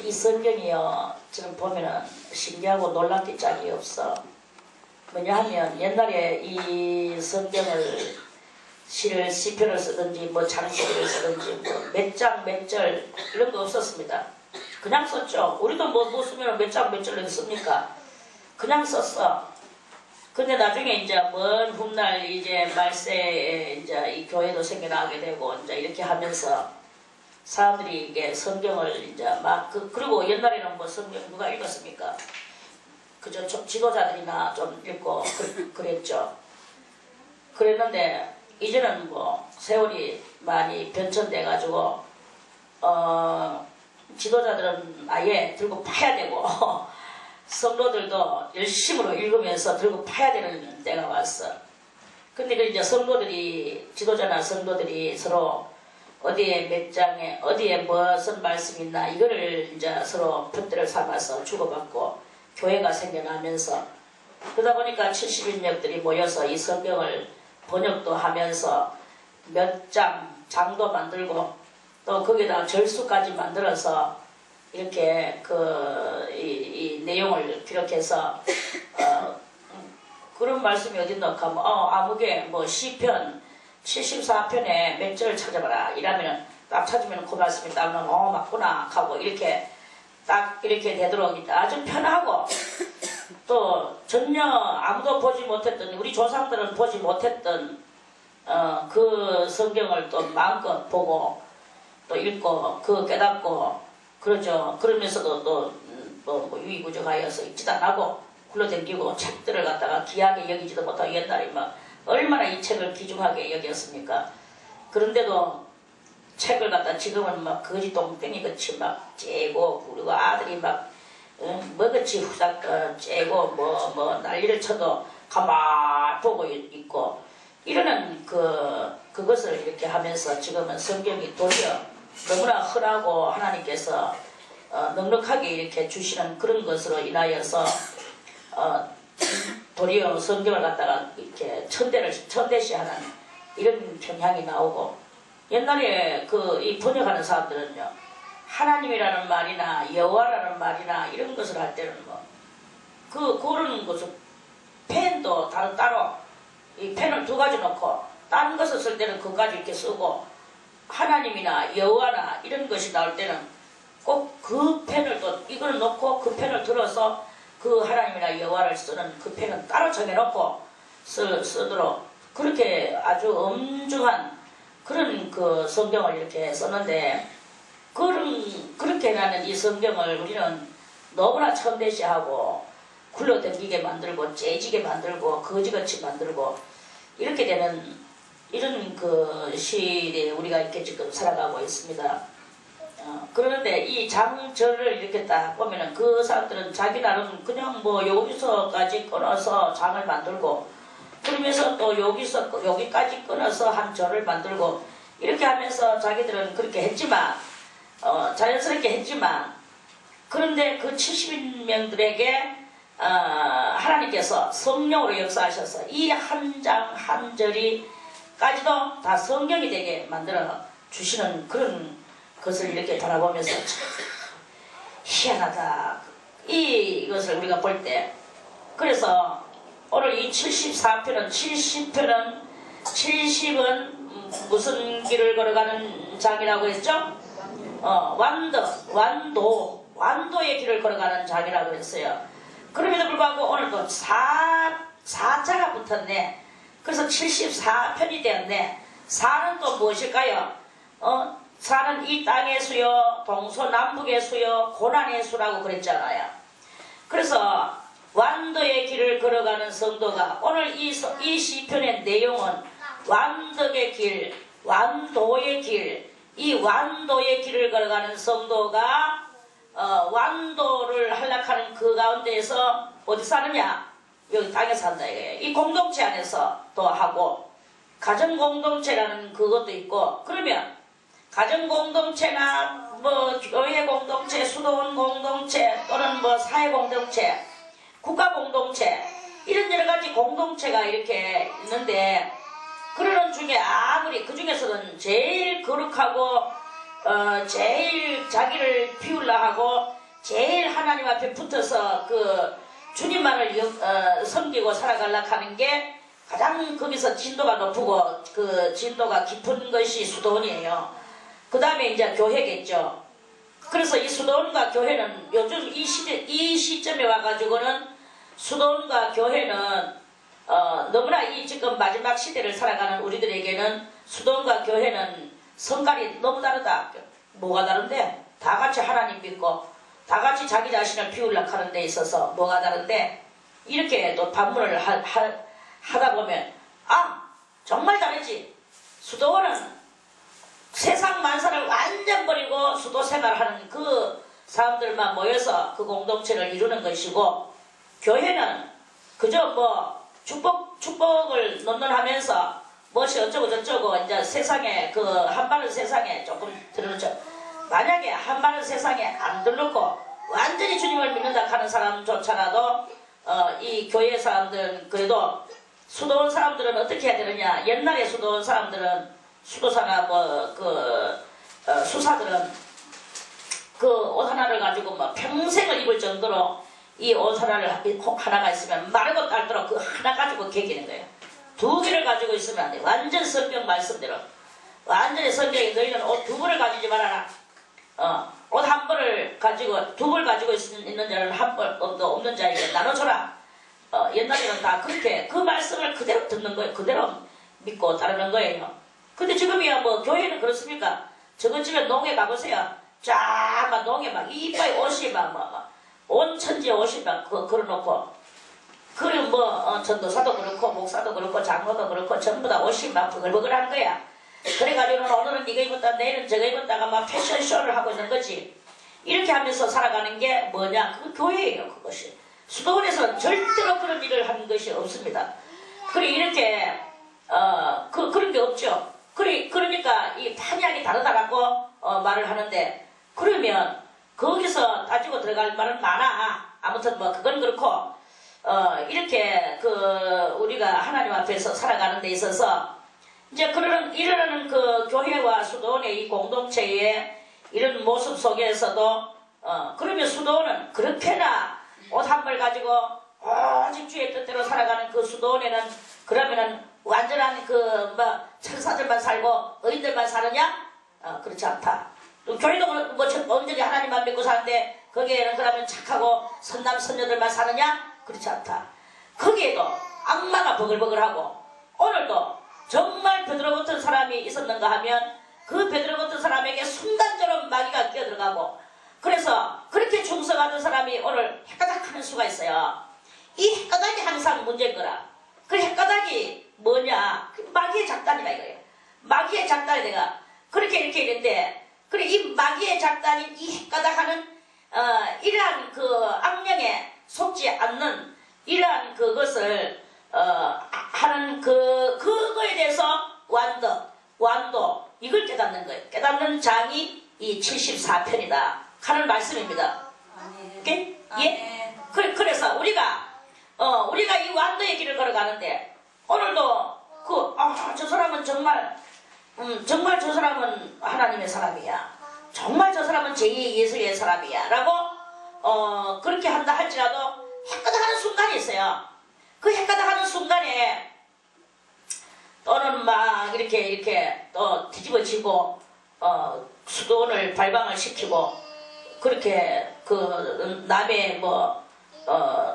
이 성경이요, 저는 보면은 신기하고 놀랄 게 짝이 없어. 뭐냐 하면 옛날에 이 성경을 시편을 쓰든지 뭐 장시를 쓰든지 뭐 몇 장 몇 절 이런 거 없었습니다. 그냥 썼죠. 우리도 뭐 쓰면 몇 장 몇 절 이렇게 씁니까? 그냥 썼어. 근데 나중에 이제 먼 훗날 이제 말세에 이제 이 교회도 생겨나게 되고 이제 이렇게 하면서 사람들이 이게 성경을 이제 막 그리고 옛날에는 뭐 성경 누가 읽었습니까? 그저 좀 지도자들이나 좀 읽고 그랬죠. 그랬는데 이제는 뭐 세월이 많이 변천돼 가지고 지도자들은 아예 들고 파야 되고 성도들도 열심으로 읽으면서 들고 파야 되는 때가 왔어. 근데 그 이제 성도들이 지도자나 성도들이 서로 어디에 몇 장에 어디에 무슨 말씀이 있나 이거를 이제 서로 풋대를 삼아서 주고받고 교회가 생겨나면서 그러다 보니까 70인력들이 모여서 이 성경을 번역도 하면서 몇 장도 만들고 또 거기다 절수까지 만들어서 이렇게 이 내용을 기록해서 그런 말씀이 어딨노 하면 아무개 뭐 시편 74편에 몇 절 찾아봐라 이러면은 딱 찾으면 그 말씀이 딱 나오면 맞구나 하고 이렇게 딱 이렇게 되도록 아주 편하고 또 전혀 아무도 보지 못했던 우리 조상들은 보지 못했던 그 성경을 또 마음껏 보고 또 읽고 그 깨닫고 그러죠. 그러면서도 또 뭐 유의구적하여서 읽지도 않고 굴러댕기고 책들을 갖다가 귀하게 여기지도 못하고 옛날에 막 얼마나 이 책을 귀중하게 여겼습니까? 그런데도 책을 갖다 지금은 막 거지 똥땡이 같이 막 째고 그리고 아들이 막 먹었지 후삭 째고 뭐 난리를 쳐도 가만 보고 있고 이러는 그것을 이렇게 하면서 지금은 성경이 도리어 너무나 흔하고 하나님께서 넉넉하게 이렇게 주시는 그런 것으로 인하여서 도리어 성경을 갖다가 이렇게 천대시하는 이런 경향이 나오고 옛날에 이 번역하는 사람들은요 하나님이라는 말이나 여호와라는 말이나 이런 것을 할 때는 그런 것을 펜도 따로 이 펜을 두 가지 놓고 다른 것을 쓸 때는 그까지 이렇게 쓰고 하나님이나 여호와나 이런 것이 나올 때는 꼭 그 펜을 또 이걸 놓고 그 펜을 들어서 그 하나님이나 여호와를 쓰는 그 펜은 따로 정해놓고 쓰도록 그렇게 아주 엄중한 그런 그 성경을 이렇게 썼는데 그렇게 나는 이 성경을 우리는 너무나 천대시하고 굴러댕기게 만들고 째지게 만들고 거지같이 만들고 이렇게 되는 이런 그 시대에 우리가 이렇게 지금 살아가고 있습니다. 그런데 이 장절을 이렇게 딱 보면은 그 사람들은 자기 나름 그냥 뭐 여기서까지 끊어서 장을 만들고 그러면서 또 여기까지 끊어서 한 절을 만들고 이렇게 하면서 자기들은 그렇게 했지만 자연스럽게 했지만 그런데 그 70인명들에게 하나님께서 성령으로 역사하셔서 이 한 장 한 절이 까지도 다 성경이 되게 만들어 주시는 그런 것을 이렇게 바라보면서 참 희한하다 이것을 우리가 볼 때 그래서 오늘 이 74편은 70은 무슨 길을 걸어가는 장이라고 했죠? 완도의 길을 걸어가는 장이라고 했어요. 그럼에도 불구하고 오늘 또 사자가 붙었네. 그래서 74편이 되었네. 사는 또 무엇일까요? 사는 이 땅의 수요, 동서남북의 수요, 고난의 수라고 그랬잖아요. 그래서 완도의 길을 걸어가는 성도가 오늘 이 시편의 내용은 완덕의 길, 완도의 길, 이 완도의 길을 걸어가는 성도가 완도를 하려하는 그 가운데에서 어디 사느냐? 여기 땅에 산다 이거예요. 이 공동체 안에서 또 하고 가정공동체라는 그것도 있고 그러면 가정공동체나 뭐 교회 공동체, 수도원 공동체 또는 뭐 사회공동체, 국가공동체 이런 여러가지 공동체가 이렇게 있는데 그러는 중에 아무리 그 중에서는 제일 거룩하고 제일 자기를 피우려 하고 제일 하나님 앞에 붙어서 그 주님만을 섬기고 살아가려고 하는 게 가장 거기서 진도가 높고 그 진도가 깊은 것이 수도원이에요. 그 다음에 이제 교회겠죠. 그래서 이 수도원과 교회는 요즘 이 시점에 와가지고는 수도원과 교회는 너무나 이 지금 마지막 시대를 살아가는 우리들에게는 수도원과 교회는 성깔이 너무 다르다. 뭐가 다른데? 다 같이 하나님 믿고 다 같이 자기 자신을 비우려고 하는 데 있어서 뭐가 다른데, 이렇게 또 반문을 하다 보면 정말 다르지. 수도원은 세상 만사를 완전 버리고 수도 생활하는 그 사람들만 모여서 그 공동체를 이루는 것이고, 교회는 그저 뭐 축복을 논논하면서 무엇이 어쩌고 저쩌고 이제 세상에 그 한반을 세상에 조금 들어놓죠. 만약에 한반을 세상에 안 들놓고 완전히 주님을 믿는다 하는 사람조차라도 이 교회 사람들은 그래도 수도원 사람들은 어떻게 해야 되느냐. 옛날에 수도원 사람들은 수도사나 뭐 수사들은 그 옷 하나를 가지고 뭐 평생을 입을 정도로 이 옷 하나가 있으면 마르고 닳도록 그 하나 가지고 개기는 거예요. 2개를 가지고 있으면 안 돼. 완전 성경 말씀대로 완전히 성경에 너희는 옷 2벌을 가지지 말아라. 옷 1벌을 가지고 2벌 가지고 있는 자는 1벌도 없는 자에게 나눠줘라. 옛날에는 다 그렇게 그 말씀을 그대로 듣는 거예요. 그대로 믿고 따르는 거예요. 근데 지금이야 뭐 교회는 그렇습니까? 저거 집에 농에 가보세요. 쫙 막 농에 막 이빨 옷이 막 온 천지에 옷이 막 걸어놓고, 그리고 뭐 전도사도 그렇고 목사도 그렇고 장로도 그렇고 전부 다 옷이 막 버글버글한 거야. 그래가지고는 오늘은 이거 입었다 내일은 저거 입었다가 막 패션쇼를 하고 있는 거지. 이렇게 하면서 살아가는 게 뭐냐? 그 교회예요. 그것이. 수도원에서는 절대로 그런 일을 하는 것이 없습니다. 그래 이렇게 그런 게 없죠. 그러니까 이 판이하게 다르다라고 말을 하는데, 그러면 거기서 따지고 들어갈 말은 많아. 아무튼 뭐 그건 그렇고 이렇게 우리가 하나님 앞에서 살아가는 데 있어서 이제 이러는 그 교회와 수도원의 이 공동체의 이런 모습 속에서도 그러면 수도원은 그렇게나 옷 한 벌 가지고 오직 주의 뜻대로 살아가는 그 수도원에는 그러면은 완전한 천사들만 살고 의인들만 사느냐? 그렇지 않다. 또 교회도 뭐 온전히 하나님만 믿고 사는데 거기에는 그러면 착하고 선남 선녀들만 사느냐? 그렇지 않다. 거기에도 악마가 버글버글하고, 오늘도 정말 베드로 같은 사람이 있었는가 하면 그 베드로 같은 사람에게 순간적으로 마귀가 끼어들어가고, 그래서 그렇게 충성하던 사람이 오늘 헷가닥 하는 수가 있어요. 이 헷가닥이 항상 문제인 거라. 그 헷가닥이 뭐냐? 마귀의 작단이다 이거예요. 마귀의 작단이 내가 그렇게 이렇게 있는데, 그래 이 마귀의 작단인 이 헷가닥 하는 이러한 그 악령에 속지 않는 이러한 그것을 하는 그거에 대해서 완도 이걸 깨닫는 거예요. 깨닫는 장이 이 74편이다 하는 말씀입니다. 오케이? 예? 그래서 우리가 이 완도의 길을 걸어가는데, 오늘도 저 사람은 정말 저 사람은 하나님의 사람이야. 정말 저 사람은 제2의 예수의 사람이야. 라고 그렇게 한다 할지라도 헷가닥 하는 순간이 있어요. 그 헷가닥 하는 순간에 또는 막 이렇게 또 뒤집어지고 수도원을 발방을 시키고, 그렇게 남의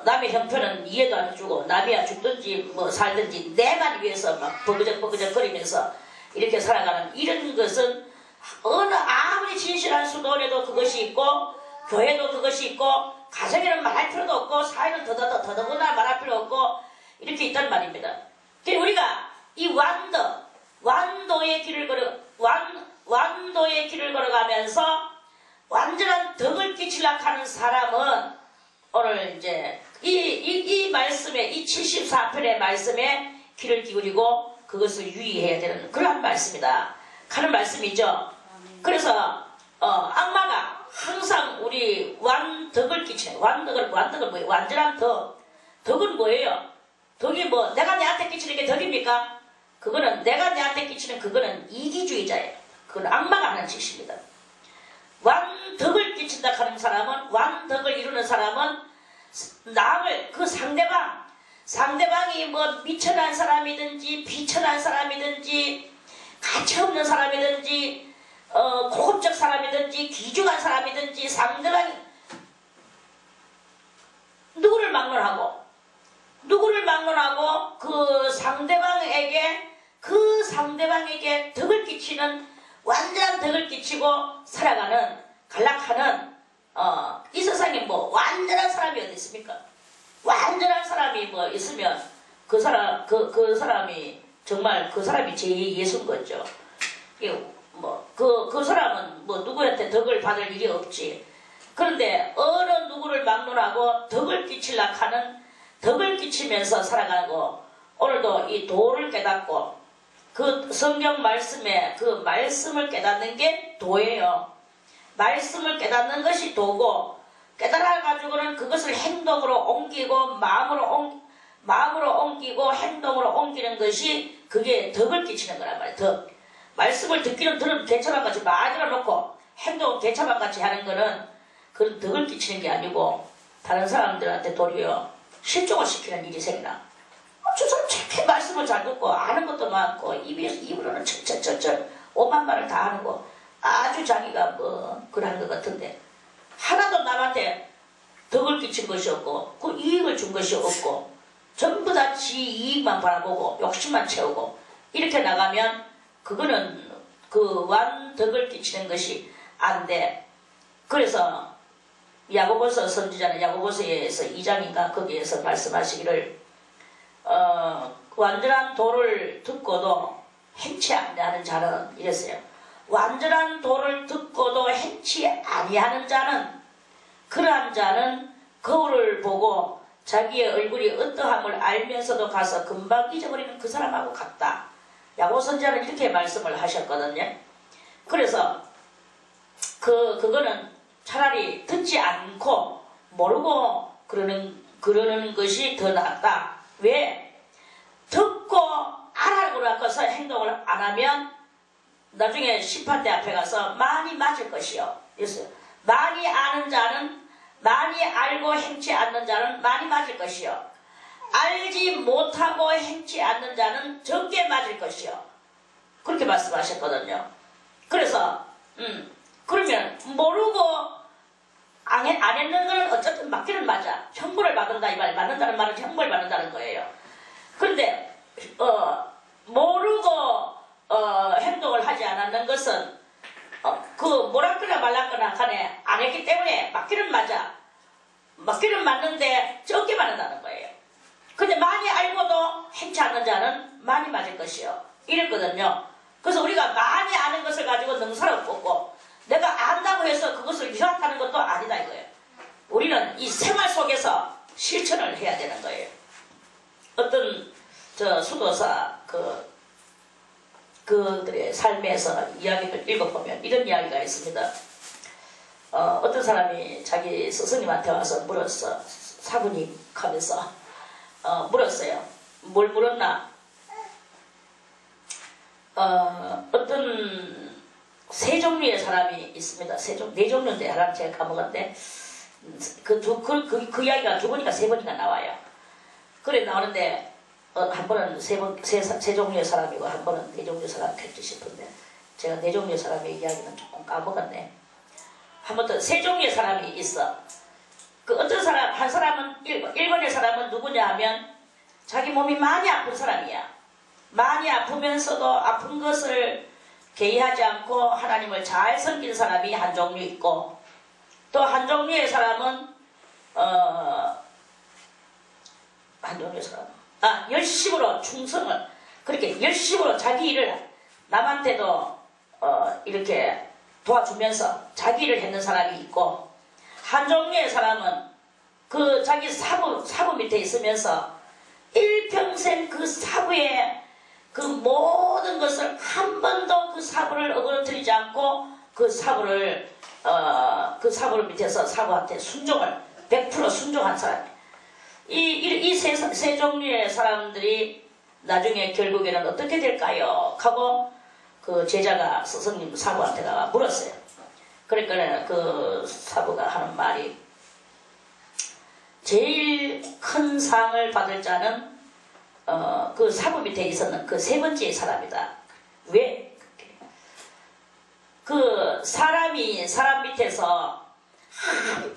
남의 형편은 이해도 안 해주고 남이야 죽든지 뭐 살든지 내만 위해서 막 버그적 거리면서 이렇게 살아가는 이런 것은 아무리 진실한 수도원에도 그것이 있고 교회도 그것이 있고 가정에는 말할 필요도 없고 사회는 더더구나 말할 필요 없고 이렇게 있단 말입니다. 그래서 우리가 이 완도의 길을 걸어가면서 완전한 덕을 끼치려고 하는 사람은 오늘 이제 이 말씀에, 이 74편의 말씀에 귀를 기울이고 그것을 유의해야 되는 그런 말씀이다 하는 말씀이죠. 그래서 악마가 항상 우리 완덕을 끼치는, 완덕을 뭐예요? 완전한 덕은 뭐예요? 덕이 뭐 내가 내한테 끼치는 게 덕입니까? 그거는 내가 내한테 끼치는 그거는 이기주의자예요. 그건 악마가 하는 짓입니다. 완덕을 끼친다 하는 사람은, 완덕을 이루는 사람은 남을, 그 상대방이 뭐 미천한 사람이든지 비천한 사람이든지 가치없는 사람이든지 고급적 사람이든지 귀중한 사람이든지 상대방이 누구를 막론하고 그 상대방에게 덕을 끼치는, 완전한 덕을 끼치고 살아가는, 간락하는 이 세상에 뭐 완전한 사람이 어디 있습니까? 완전한 사람이 뭐 있으면 그 사람이 정말 그 사람이 제일 예수인 거죠. 그 사람은 뭐 누구한테 덕을 받을 일이 없지. 그런데 어느 누구를 막론하고 덕을 끼치려고 하는, 덕을 끼치면서 살아가고, 오늘도 이 도를 깨닫고 그 성경 말씀에 그 말씀을 깨닫는 게 도예요. 말씀을 깨닫는 것이 도고, 깨달아가지고는 그것을 행동으로 옮기고 마음으로 옮기고 행동으로 옮기는 것이 그게 덕을 끼치는 거란 말이에요. 덕. 말씀을 들으면 개차반같이 많이 들어놓고 행동은 개차반같이 하는 거는 그런 덕을 끼치는 게 아니고 다른 사람들한테 도리어 실종을 시키는 일이 생기나. 저 사람 참 말씀을 잘 듣고 아는 것도 많고 입으로는 철철철철 오만 말을 다 하는 거 아주 자기가 뭐 그러는 것 같은데 하나도 남한테 덕을 끼친 것이 없고 그 이익을 준 것이 없고 전부 다 지 이익만 바라보고 욕심만 채우고 이렇게 나가면 그거는 그 완덕을 끼치는 것이 안 돼. 그래서 야고보서 선지자는 야고보서에서 2장인가 거기에서 말씀하시기를 완전한 도를 듣고도 행치 아니하는 자는 이랬어요. 완전한 도를 듣고도 행치 아니하는 자는, 그러한 자는 거울을 보고 자기의 얼굴이 어떠함을 알면서도 가서 금방 잊어버리는 그 사람하고 같다. 야고보 선지자는 이렇게 말씀을 하셨거든요. 그래서 그거는 차라리 듣지 않고 모르고 그러는 것이 더 낫다. 왜? 듣고 알아고 나서 행동을 안 하면 나중에 심판대 앞에 가서 많이 맞을 것이요. 그래서 많이 아는 자는, 많이 알고 행치 않는 자는 많이 맞을 것이요. 알지 못하고 행치 않는 자는 적게 맞을 것이요. 그렇게 말씀하셨거든요. 그래서 그러면 모르고 안 했는 거는 어쨌든 맞기는 맞아. 형벌을 받는다 이 말. 맞는다는 말은 형벌을 받는다는 거예요. 그런데 모르고 행동을 하지 않았는 것은 그 뭐랄거나 말랐거나 간에 안 했기 때문에 맞기는 맞아. 맞기는 맞는데 적게 맞는다는 거예요. 근데 많이 알고도 행치 않는 자는 많이 맞을 것이요. 이랬거든요. 그래서 우리가 많이 아는 것을 가지고 능사를 얻고 내가 안다고 해서 그것을 유학하는 것도 아니다 이거예요. 우리는 이 생활 속에서 실천을 해야 되는 거예요. 어떤 수도사 그들의 삶에서 이야기를 읽어보면 이런 이야기가 있습니다. 어떤 사람이 자기 스승님한테 와서 물었어. 사부님 하면서 물었어요. 뭘 물었나? 어떤 세 종류의 사람이 있습니다. 네 종류인데 하나는 제가 까먹었는데 그 이야기가 두 번인가 세 번인가 나와요. 그래 나오는데 한 번은 세 종류의 사람이고 한 번은 네 종류의 사람이겠지 싶은데 제가 네 종류의 사람의 이야기는 조금 까먹었네. 한 번 더 세 종류의 사람이 있어. 그 어떤 사람, 한 사람은 1번의 사람은 누구냐 하면 자기 몸이 많이 아픈 사람이야. 많이 아프면서도 아픈 것을 개의하지 않고 하나님을 잘 섬긴 사람이 한 종류 있고 또 한 종류의 사람은 열심으로 충성을 그렇게 열심으로 자기 일을 남한테도 이렇게 도와주면서 자기 일을 했는 사람이 있고 한 종류의 사람은 그 자기 사부 밑에 있으면서 일평생 그 사부의 그 모든 것을 한 번도 그 사부를 어그러뜨리지 않고 그 사부를 밑에서 사부한테 순종을 100% 순종한 사람이에요. 이 세 종류의 사람들이 나중에 결국에는 어떻게 될까요? 하고 그 제자가 스승님 사부한테 가가 물었어요. 그러니까 그 사부가 하는 말이 제일 큰 상을 받을 자는 그 사부 밑에 있었는 그 세 번째 사람이다. 왜? 그 사람이 사람 밑에서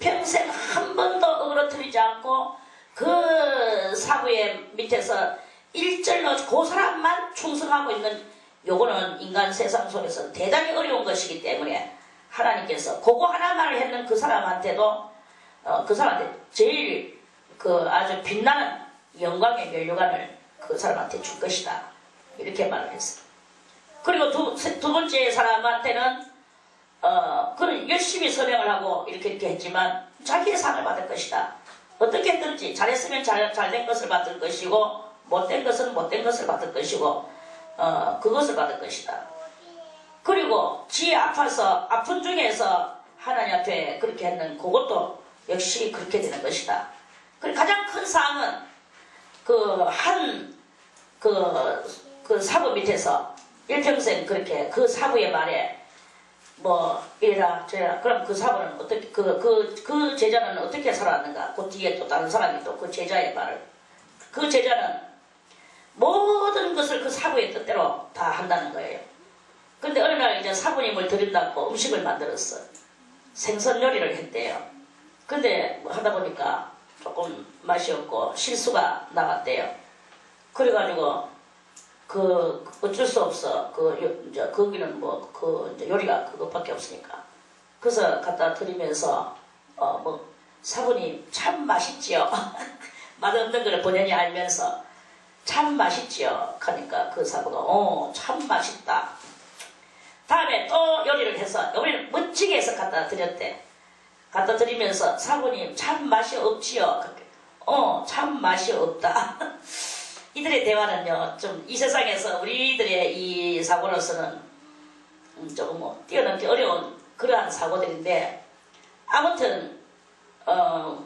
평생 한 번도 어그러뜨리지 않고 그 사부의 밑에서 일절로 그 사람만 충성하고 있는 요거는 인간 세상 속에서 대단히 어려운 것이기 때문에 하나님께서 그거 하나만을 했는 그 사람한테도 그 사람한테 제일 그 아주 빛나는 영광의 면류관을 그 사람한테 줄 것이다. 이렇게 말을 했어요. 그리고 두 번째 사람한테는 그는 열심히 선행을 하고 이렇게 했지만 자기의 상을 받을 것이다. 어떻게 했든지 잘했으면 잘된 것을 받을 것이고 못된 것은 못된 것을 받을 것이고 그것을 받을 것이다. 그리고 지 아픈 중에서 하나님 앞에 그렇게 했는 그것도 역시 그렇게 되는 것이다. 그리고 가장 큰 상은 그 사부 밑에서 일평생 그렇게 그 사부의 말에 뭐 이래라 저래라 그럼 그 사부는 어떻게 그 제자는 어떻게 살아왔는가. 그 뒤에 또 다른 사람이 또 그 제자의 말을 그 제자는 모든 것을 그 사부의 뜻대로 다 한다는 거예요. 근데 어느 날 이제 사부님을 드린다고 음식을 만들었어. 생선 요리를 했대요. 근데 뭐 하다 보니까 조금 맛이 없고 실수가 나왔대요. 그래가지고 어쩔 수 없어. 이제 거기는 이제 요리가 그것밖에 없으니까. 그래서 갖다 드리면서 사부님 참 맛있지요. 맛없는 걸 본연이 알면서 참 맛있지요. 하니까 그 사부가 참 맛있다. 다음에 또 요리를 해서 요리를 멋지게 해서 갖다 드렸대. 갖다 드리면서 사부님 참 맛이 없지요. 참 맛이 없다. 이들의 대화는요, 좀 이 세상에서 우리들의 이 사고로서는 조금 뛰어넘기 어려운 그러한 사고들인데, 아무튼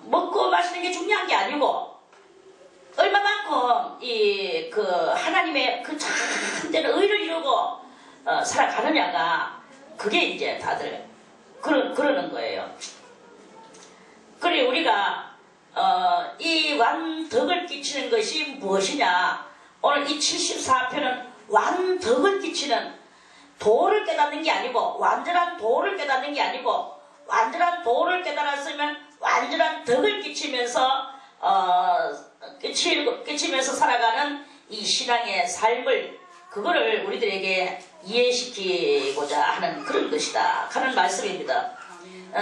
먹고 마시는 게 중요한 게 아니고 얼마만큼 하나님의 그 참된 의를 이루고 살아가느냐가 그게 이제 다들 그러는 거예요. 그래 우리가 이 완덕을 끼치는 것이 무엇이냐. 오늘 이 74편은 완덕을 끼치는 도를 깨닫는 게 아니고 완전한 도를 깨닫는 게 아니고 완전한 도를 깨달았으면 완전한 덕을 끼치면서 끼치면서 살아가는 이 신앙의 삶을 그거를 우리들에게 이해시키고자 하는 그런 것이다 하는 말씀입니다.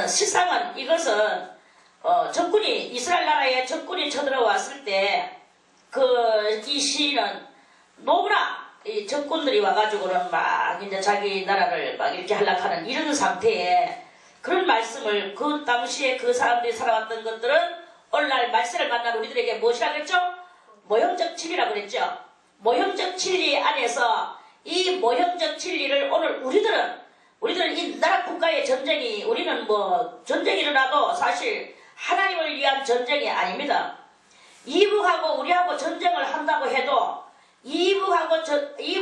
실상은 이것은 적군이 이스라엘 나라에 적군이 쳐들어왔을 때 이 시인은 너무나 이 적군들이 와가지고는 막 이제 자기 나라를 막 이렇게 한락하는 이런 상태에 그런 말씀을 그 당시에 그 사람들이 살아왔던 것들은 오늘날 말세를 만난 우리들에게 무엇이라 그랬죠? 모형적 진리라 그랬죠. 모형적 진리 안에서 이 모형적 진리를 오늘 우리들은 이 나라 국가의 전쟁이 우리는 전쟁이 일어나도 사실 하나님을 위한 전쟁이 아닙니다. 이북하고 우리하고 전쟁을 한다고 해도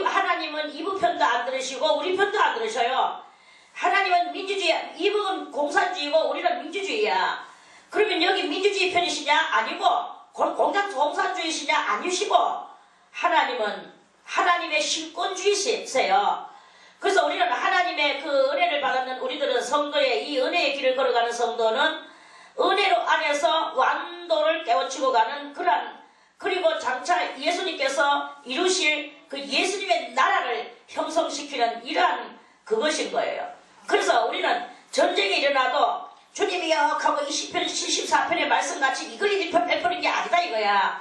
하나님은 이북 편도 안 들으시고 우리 편도 안 들으셔요. 하나님은 민주주의, 이북은 공산주의고 우리는 민주주의야. 그러면 여기 민주주의 편이시냐? 아니고 공산주의시냐? 아니시고 하나님은 하나님의 신권주의세요. 그래서 우리는 하나님의 그 은혜를 받는 우리들은 성도의 이 은혜의 길을 걸어가는 성도는 은혜로 안에서 완도를 깨우치고 가는 그리고 장차 예수님께서 이루실 그 예수님의 나라를 형성시키는 이러한 그것인 거예요. 그래서 우리는 전쟁이 일어나도 주님이 하고 20편, 74편의 말씀같이 이걸 베푸는 게 아니다 이거야.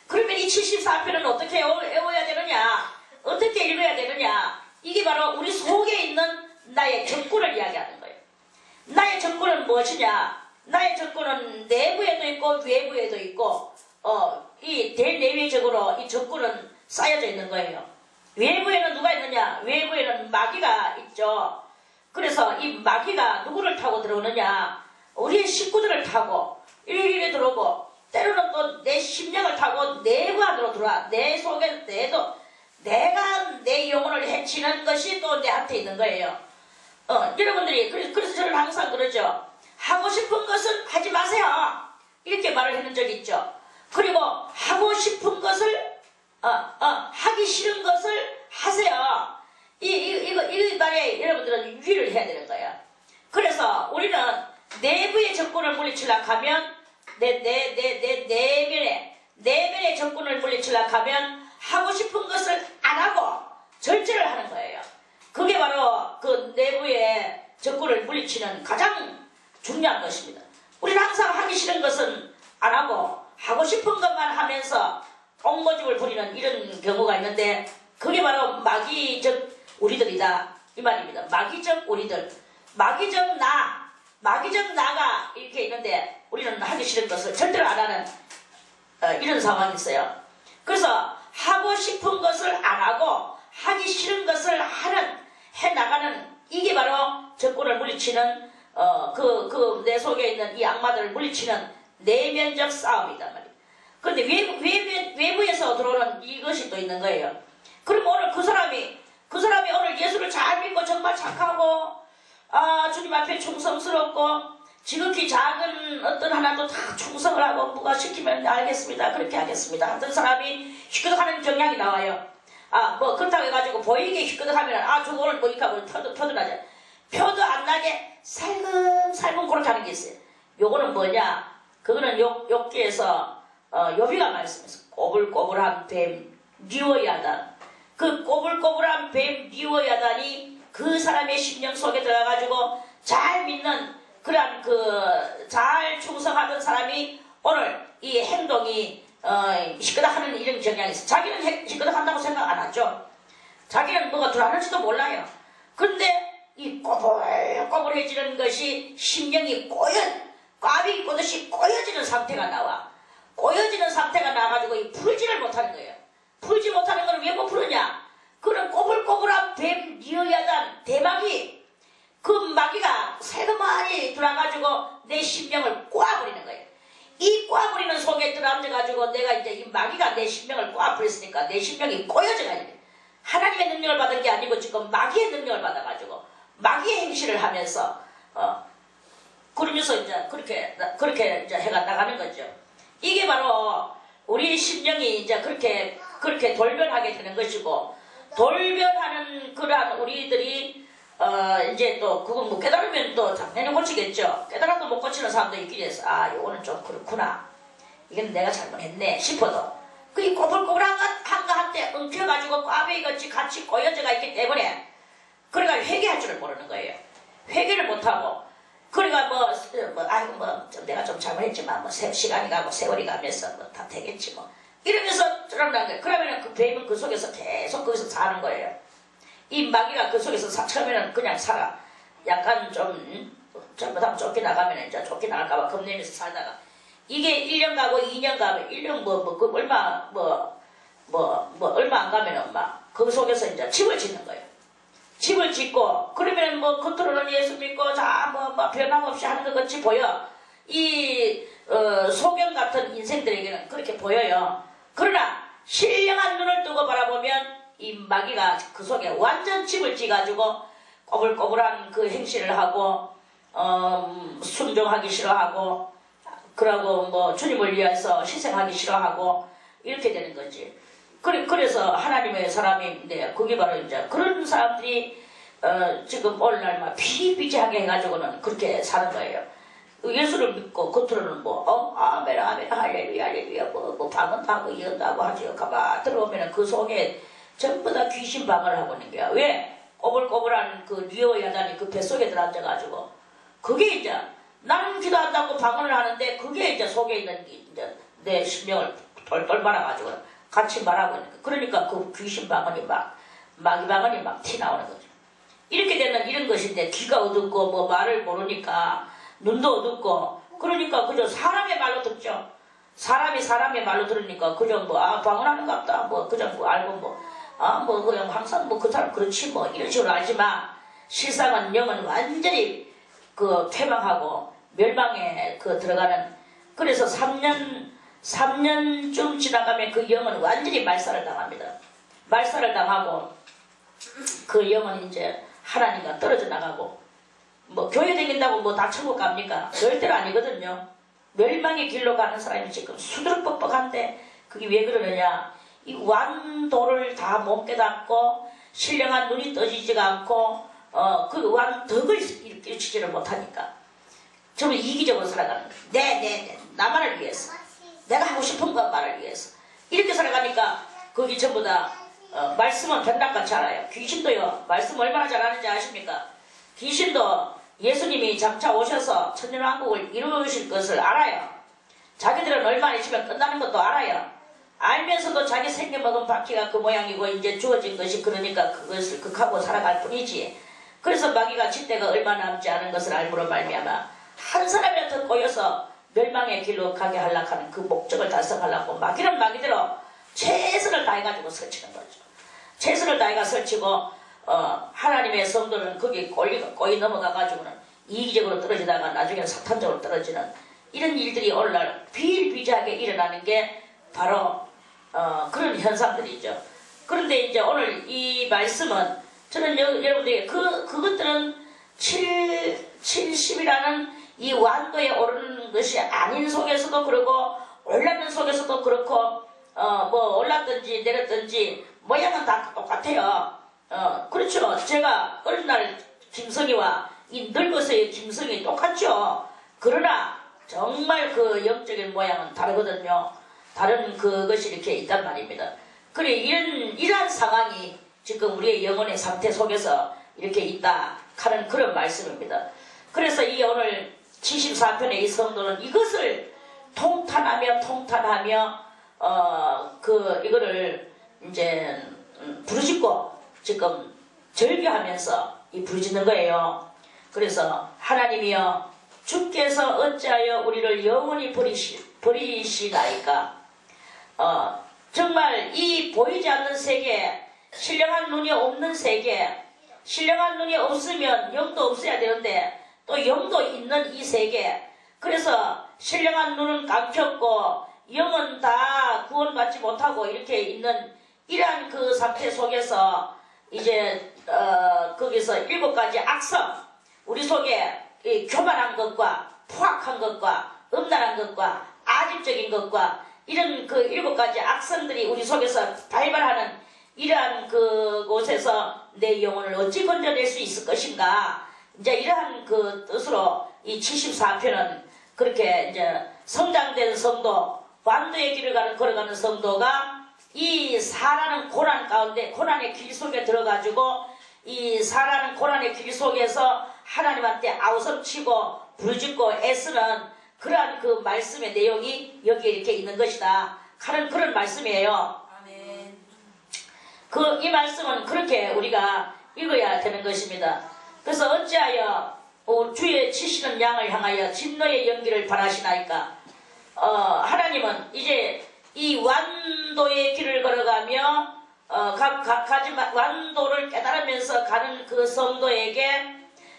그러면 이 74편은 어떻게 외워야 되느냐? 어떻게 읽어야 되느냐? 이게 바로 우리 속에 있는 나의 적군을 이야기하는 거예요. 나의 적군은 무엇이냐? 나의 적군은 내부에도 있고 외부에도 있고 이 대내외적으로 이 적군은 쌓여져 있는 거예요. 외부에는 누가 있느냐? 외부에는 마귀가 있죠. 그래서 이 마귀가 누구를 타고 들어오느냐? 우리의 식구들을 타고 이리 들어오고 때로는 또 내 심령을 타고 내부 안으로 들어와. 내 속에 내가 내 영혼을 해치는 것이 또 내한테 있는 거예요. 여러분들이 그래서 저는 항상 그러죠. 하고 싶은 것은 하지 마세요. 이렇게 말을 했는 적이 있죠. 그리고 하고 싶은 것을 하기 싫은 것을 하세요. 이 말에 여러분들은 유의를 해야 되는 거예요. 그래서 우리는 내부의 적군을 물리치려고 하면 내면의 적군을 물리치려고 하면 하고 싶은 것을 안 하고 절제를 하는 거예요. 그게 바로 그 내부의 적군을 물리치는 가장 중요한 것입니다. 우리는 항상 하기 싫은 것은 안 하고 하고 싶은 것만 하면서 옹고집을 부리는 이런 경우가 있는데 그게 바로 마귀적 우리들이다 이 말입니다. 마귀적 우리들, 마귀적 나가 이렇게 있는데 우리는 하기 싫은 것을 절대로 안 하는 이런 상황이 있어요. 그래서 하고 싶은 것을 안 하고 하기 싫은 것을 해나가는 이게 바로 적군을 물리치는 내 속에 있는 이 악마들을 물리치는 내면적 싸움이다 말이에요. 그런데 외부에서 들어오는 이것이 또 있는 거예요. 그럼 오늘 그 사람이 오늘 예수를 잘 믿고 정말 착하고 주님 앞에 충성스럽고 지극히 작은 어떤 하나도 다 충성을 하고 뭐가 시키면 알겠습니다. 그렇게 하겠습니다. 하던 사람이 휘끄덕하는 경향이 나와요. 뭐 그렇다고 해가지고 보이게 휘끄덕하면 저거 오늘 보니까 뭐 표도 나죠. 표도 안 나게 살금살금 그렇게 하는 게 있어요. 요거는 뭐냐? 그거는 욕기에서 요비가 말씀했어. 꼬불꼬불한 뱀 리워야단. 그 꼬불꼬불한 뱀 리워야단이 그 사람의 심령 속에 들어가가지고 잘 믿는 그러한 잘 충성하던 사람이 오늘 이 행동이 시끄덕하는 이런 경향이 있어. 자기는 시끄덕한다고 생각 안 하죠. 자기는 뭐가 들어하는지도 몰라요. 그런데 이 꼬불꼬불해지는 것이 심령이 꽈비 꼬듯이 꼬여지는 상태가 나와. 꼬여지는 상태가 나와가지고 이 풀지를 못하는 거예요. 풀지 못하는 거는 왜 못 풀었냐? 그런 꼬불꼬불한 뱀 리어야단 대마귀, 그 마귀가 새그마니 들어가지고 내 심령을 꽈버리는 거예요. 이 꽈버리는 속에 들어앉아가지고 내가 이제 이 마귀가 내 심령을 꽈버렸으니까 내 심령이 꼬여져가지고 하나님의 능력을 받은 게 아니고 지금 마귀의 능력을 받아가지고 마귀의 행실을 하면서 그러면서 이제 그렇게 이제 해가 나가는 거죠. 이게 바로 우리 심령이 이제 그렇게 돌변하게 되는 것이고, 돌변하는 그러한 우리들이 이제 또 그거 뭐 깨달으면 또 당연히 고치겠죠. 깨달아도 못 고치는 사람도 있긴 해서 요거는 좀 그렇구나, 이건 내가 잘못했네 싶어도 그 꼬불꼬불한 거 한때 엉켜가지고 꽈배기같이 같이 꼬여져가 있기 때문에 그러니까 회개할 줄을 모르는 거예요. 회개를 못하고 그러니까 내가 좀 잘못했지만 시간이 가고 세월이 가면서 다 되겠지 이러면서 들어간다는 거예요. 그러면은 그 뱀은 그 속에서 계속 거기서 사는 거예요. 이 마귀가 그 속에서 처음에는 그냥 살아. 약간 좀 잘못하면 쫓겨나가면 이제 쫓겨나갈까봐 겁내면서 살다가 이게 1년 가고 2년 가면 1년 얼마 안 가면은 그 속에서 이제 집을 짓는 거예요. 집을 짓고 그러면 겉으로는 예수 믿고 변함없이 하는 것 같이 보여. 이 소경 같은 인생들에게는 그렇게 보여요. 그러나 신령한 눈을 뜨고 바라보면 이 마귀가 그 속에 완전 집을 지가지고 꼬불꼬불한 그 행실을 하고 순종하기 싫어하고 그러고 주님을 위해서 희생하기 싫어하고 이렇게 되는 거지. 그래서 하나님의 사람인데 그게 바로 이제 그런 사람들이 지금 오늘날 피비지하게 해가지고는 그렇게 사는 거예요. 예수를 믿고 겉으로는 아멘 아멘 할렐루야 할렐루야 방언도 하고 이언도 하고 하죠. 가만 들어오면은 그 속에 전부 다 귀신 방언을 하고 있는 거야. 왜? 꼬불꼬불한 그 리어야단이 그 뱃속에 들어앉아가지고 그게 이제 나는 기도한다고 방언을 하는데 그게 이제 속에 있는 이제 내 심령을 똘똘 말아가지고 같이 말하고 있는 거야. 그러니까 그 귀신 방언이 마귀 방언이 티 나오는 거죠. 이렇게 되는 이런 것인데 귀가 어둡고 말을 모르니까 눈도 어둡고 그러니까 그저 사람의 말로 듣죠. 사람의 말로 들으니까 그저 방언하는 것 같다. 그저 알고 그냥 항상 그 사람 그렇지 이런 식으로 알지만 실상은 영은 완전히 퇴망하고 멸망에 들어가는. 그래서 3년쯤 지나가면 그 영은 완전히 말살을 당합니다. 말살을 당하고 그 영은 이제 하나님과 떨어져 나가고 뭐 교회 다닌다고 뭐 다 천국 갑니까? 절대로 아니거든요. 멸망의 길로 가는 사람이 지금 수두룩뻑뻑한데 그게 왜 그러느냐? 이 완도를 다 못 깨닫고 신령한 눈이 떠지지가 않고 그 완덕을 일으키지를 못하니까 저는 이기적으로 살아가는 거예요. 네, 나만을 위해서 내가 하고 싶은 것만을 위해서 이렇게 살아가니까 거기 전부 다 말씀은 변락같이 알아요. 귀신도요 말씀 얼마나 잘하는지 아십니까? 귀신도 예수님이 장차 오셔서 천년왕국을 이루실 것을 알아요. 자기들은 얼마 있으면 끝나는 것도 알아요. 알면서도 자기 생겨먹은 바퀴가 그 모양이고 이제 주어진 것이 그러니까 그것을 극하고 살아갈 뿐이지. 그래서 마귀가 쥐대가 얼마 남지 않은 것을 알므로 말미암아 한 사람이라도 꼬여서 멸망의 길로 가게 하려고 하는 그 목적을 달성하려고 마귀는 마귀대로 최선을 다해가지고 설치는 거죠. 최선을 다해가 설치고 하나님의 성도는 거기 꼬이 넘어가가지고는 이기적으로 떨어지다가 나중에는 사탄적으로 떨어지는 이런 일들이 오늘날 비일비재하게 일어나는 게 바로 그런 현상들이죠. 그런데 이제 오늘 이 말씀은 저는 여러분들에게 그것들은 70이라는 이 완도에 오르는 것이 아닌 속에서도 그렇고 올랐는 속에서도 그렇고 뭐 올랐든지 내렸든지 모양은 다 똑같아요. 그렇죠. 제가 어린 날 김성희와 이 늙어서의 김성희 똑같죠. 그러나 정말 그 영적인 모양은 다르거든요. 다른 그것이 이렇게 있단 말입니다. 그래 이러한 상황이 지금 우리의 영혼의 상태 속에서 이렇게 있다 하는 그런 말씀입니다. 그래서 이 오늘 74편의 이 성도는 이것을 통탄하며 이거를 이제 부르짖고 지금 절규하면서 이 부르짖는 거예요. 그래서 하나님이여 주께서 어찌하여 우리를 영원히 버리시나이까. 정말 이 보이지 않는 세계, 신령한 눈이 없는 세계, 신령한 눈이 없으면 영도 없어야 되는데 또 영도 있는 이 세계, 그래서 신령한 눈은 감췄고 영은 다 구원받지 못하고 이렇게 있는 이러한 그 상태 속에서 이제 거기서 7가지 악성, 우리 속에 이 교만한 것과 포악한 것과 음란한 것과 아집적인 것과 이런 그 7가지 악성들이 우리 속에서 발발하는 이러한 그곳에서 내 영혼을 어찌 건져낼 수 있을 것인가. 이제 이러한 그 뜻으로 이 74편은 그렇게 이제 성장된 성도, 완도의 길을 걸어가는 성도가 이 사라는 고난 가운데, 고난의 길 속에 들어가지고 이 사라는 고난의 길 속에서 하나님한테 아우성치고 부르짖고 애쓰는 그러한 그 말씀의 내용이 여기에 이렇게 있는 것이다 하는 그런 말씀이에요. 아멘. 이 말씀은 그렇게 우리가 읽어야 되는 것입니다. 그래서 어찌하여 주의 치시는 양을 향하여 진노의 연기를 바라시나이까. 하나님은 이제 이 완도의 길을 걸어가며 완도를 깨달으면서 가는 그 성도에게,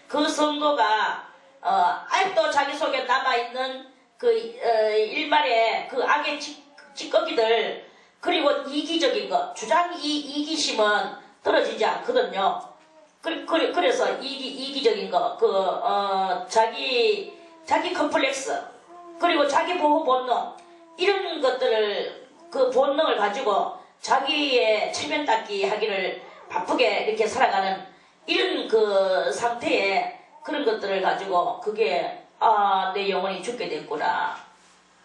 그 성도가 아직도 자기 속에 남아있는 그 일말의 그 악의 찌꺼기들, 그리고 이기적인 것, 주장 이기심은 떨어지지 않거든요. 그래서 이기적인 것, 자기 컴플렉스, 그리고 자기 보호 본능, 이런 것들을, 그 본능을 가지고 자기의 체면 닦기 하기를 바쁘게 이렇게 살아가는 이런 그 상태에 그런 것들을 가지고 그게 내 영혼이 죽게 됐구나.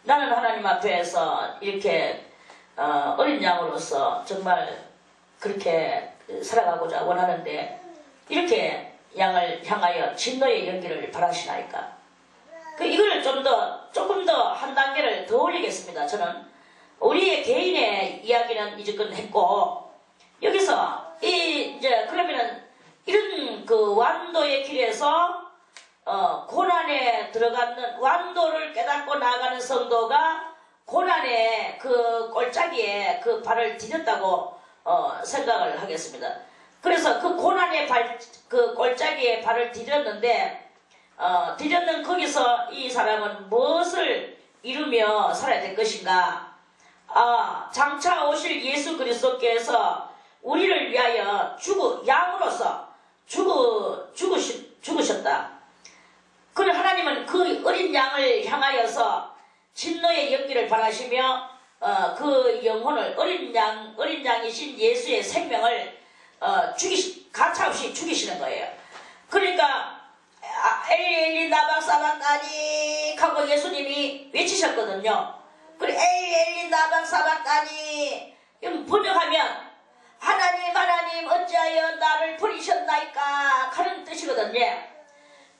나는 하나님 앞에서 이렇게 어린 양으로서 정말 그렇게 살아가고자 원하는데 이렇게 양을 향하여 진노의 연기를 바라시나이까. 이걸 조금 더 한 단계를 더 올리겠습니다. 저는 우리의 개인의 이야기는 이제껏 했고, 여기서 이제 그러면은 이런 그 완도의 길에서 고난에 들어가는, 완도를 깨닫고 나아가는 성도가 고난의 그 꼴짜기에 그 발을 디뎠다고 생각을 하겠습니다. 그래서 그 고난의 그 꼴짜기에 발을 디뎠는데 디뎠는 거기서 이 사람은 무엇을 이루며 살아야 될 것인가. 장차 오실 예수 그리스도께서 우리를 위하여 양으로서 죽으셨다. 그래 하나님은 그 어린 양을 향하여서 진노의 연기를 바라시며 그 영혼을 어린 양이신 예수의 생명을 가차없이 죽이시는 거예요. 그러니까 엘리 나박 사박다니 하고 예수님이 외치셨거든요. 그래 엘리 나박 사박다니 번역하면 하나님 어찌하여 나를 버리셨나이까 하는 뜻이거든요.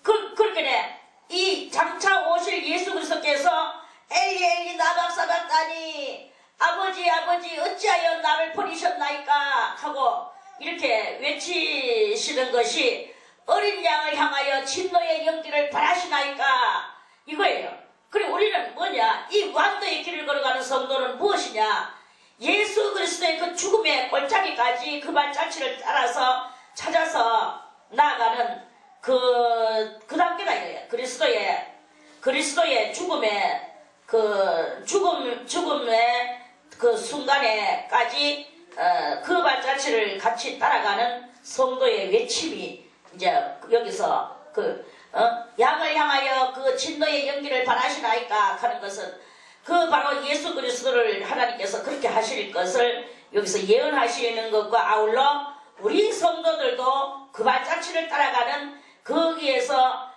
그렇게 이 장차 오실 예수 그리스도께서 엘리 나박 사박다니 아버지 어찌하여 나를 버리셨나이까 하고 이렇게 외치시는 것이 어린 양을 향하여 진노의 연기를 바라시나이까 이거예요. 그리고 우리는 뭐냐, 이 완도의 길을 걸어가는 성도는 무엇이냐, 예수 그리스도의 그 죽음의 골짜기까지 그 발자취를 따라서 찾아서 나아가는 그 단계가 이거예요. 그리스도의 죽음의 죽음의 그 순간에까지 그 발자취를 같이 따라가는 성도의 외침이 이제 여기서 양을 향하여 그 진노의 연기를 바라시나이까 하는 것은 그 바로 예수 그리스도를 하나님께서 그렇게 하실 것을 여기서 예언하시는 것과 아울러 우리 성도들도 그 발자취를 따라가는 거기에서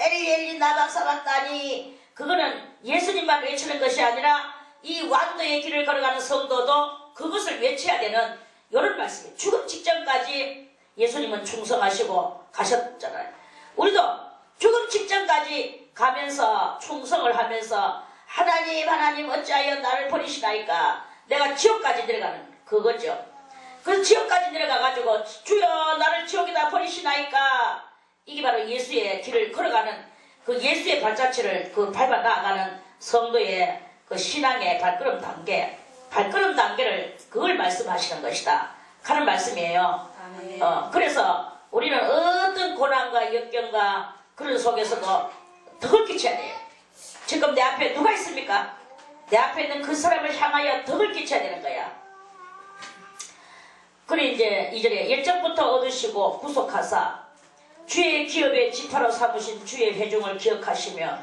엘리 나박 사박다니 그거는 예수님만 외치는 것이 아니라 이 완도의 길을 걸어가는 성도도 그것을 외쳐야 되는 이런 말씀이에요. 죽음 직전까지 예수님은 충성하시고 가셨잖아요. 우리도 죽음 직전까지 가면서 충성을 하면서 하나님 어찌하여 나를 버리시나이까 내가 지옥까지 내려가는 그거죠. 그래서 지옥까지 내려가가지고 주여 나를 지옥에다 버리시나이까 이게 바로 예수의 길을 걸어가는 그 예수의 발자취를 밟아 나아가는 성도의 그 신앙의 발걸음 단계를 그걸 말씀하시는 것이다 하는 말씀이에요. 그래서 우리는 어떤 고난과 역경과 그런 속에서도 덕을 끼쳐야 돼요. 지금 내 앞에 누가 있습니까? 내 앞에 있는 그 사람을 향하여 덕을 끼쳐야 되는 거야. 그래 이제 2절에 열정부터 얻으시고 구속하사 주의 기업의 지파로 삼으신 주의 회중을 기억하시며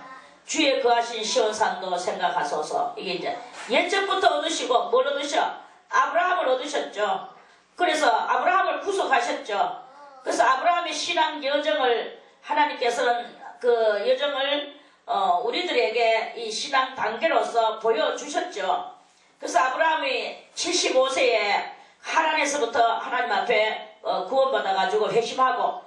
주의 거하신 시온산도 생각하소서. 이게 이제 열정부터 얻으시고 뭘 얻으셔? 아브라함을 얻으셨죠. 그래서 아브라함을 구속하셨죠. 그래서 아브라함의 신앙 여정을 하나님께서는 그 여정을 우리들에게 이 신앙 단계로서 보여주셨죠. 그래서 아브라함이 75세에 하란에서부터 하나님 앞에 구원받아가지고 회심하고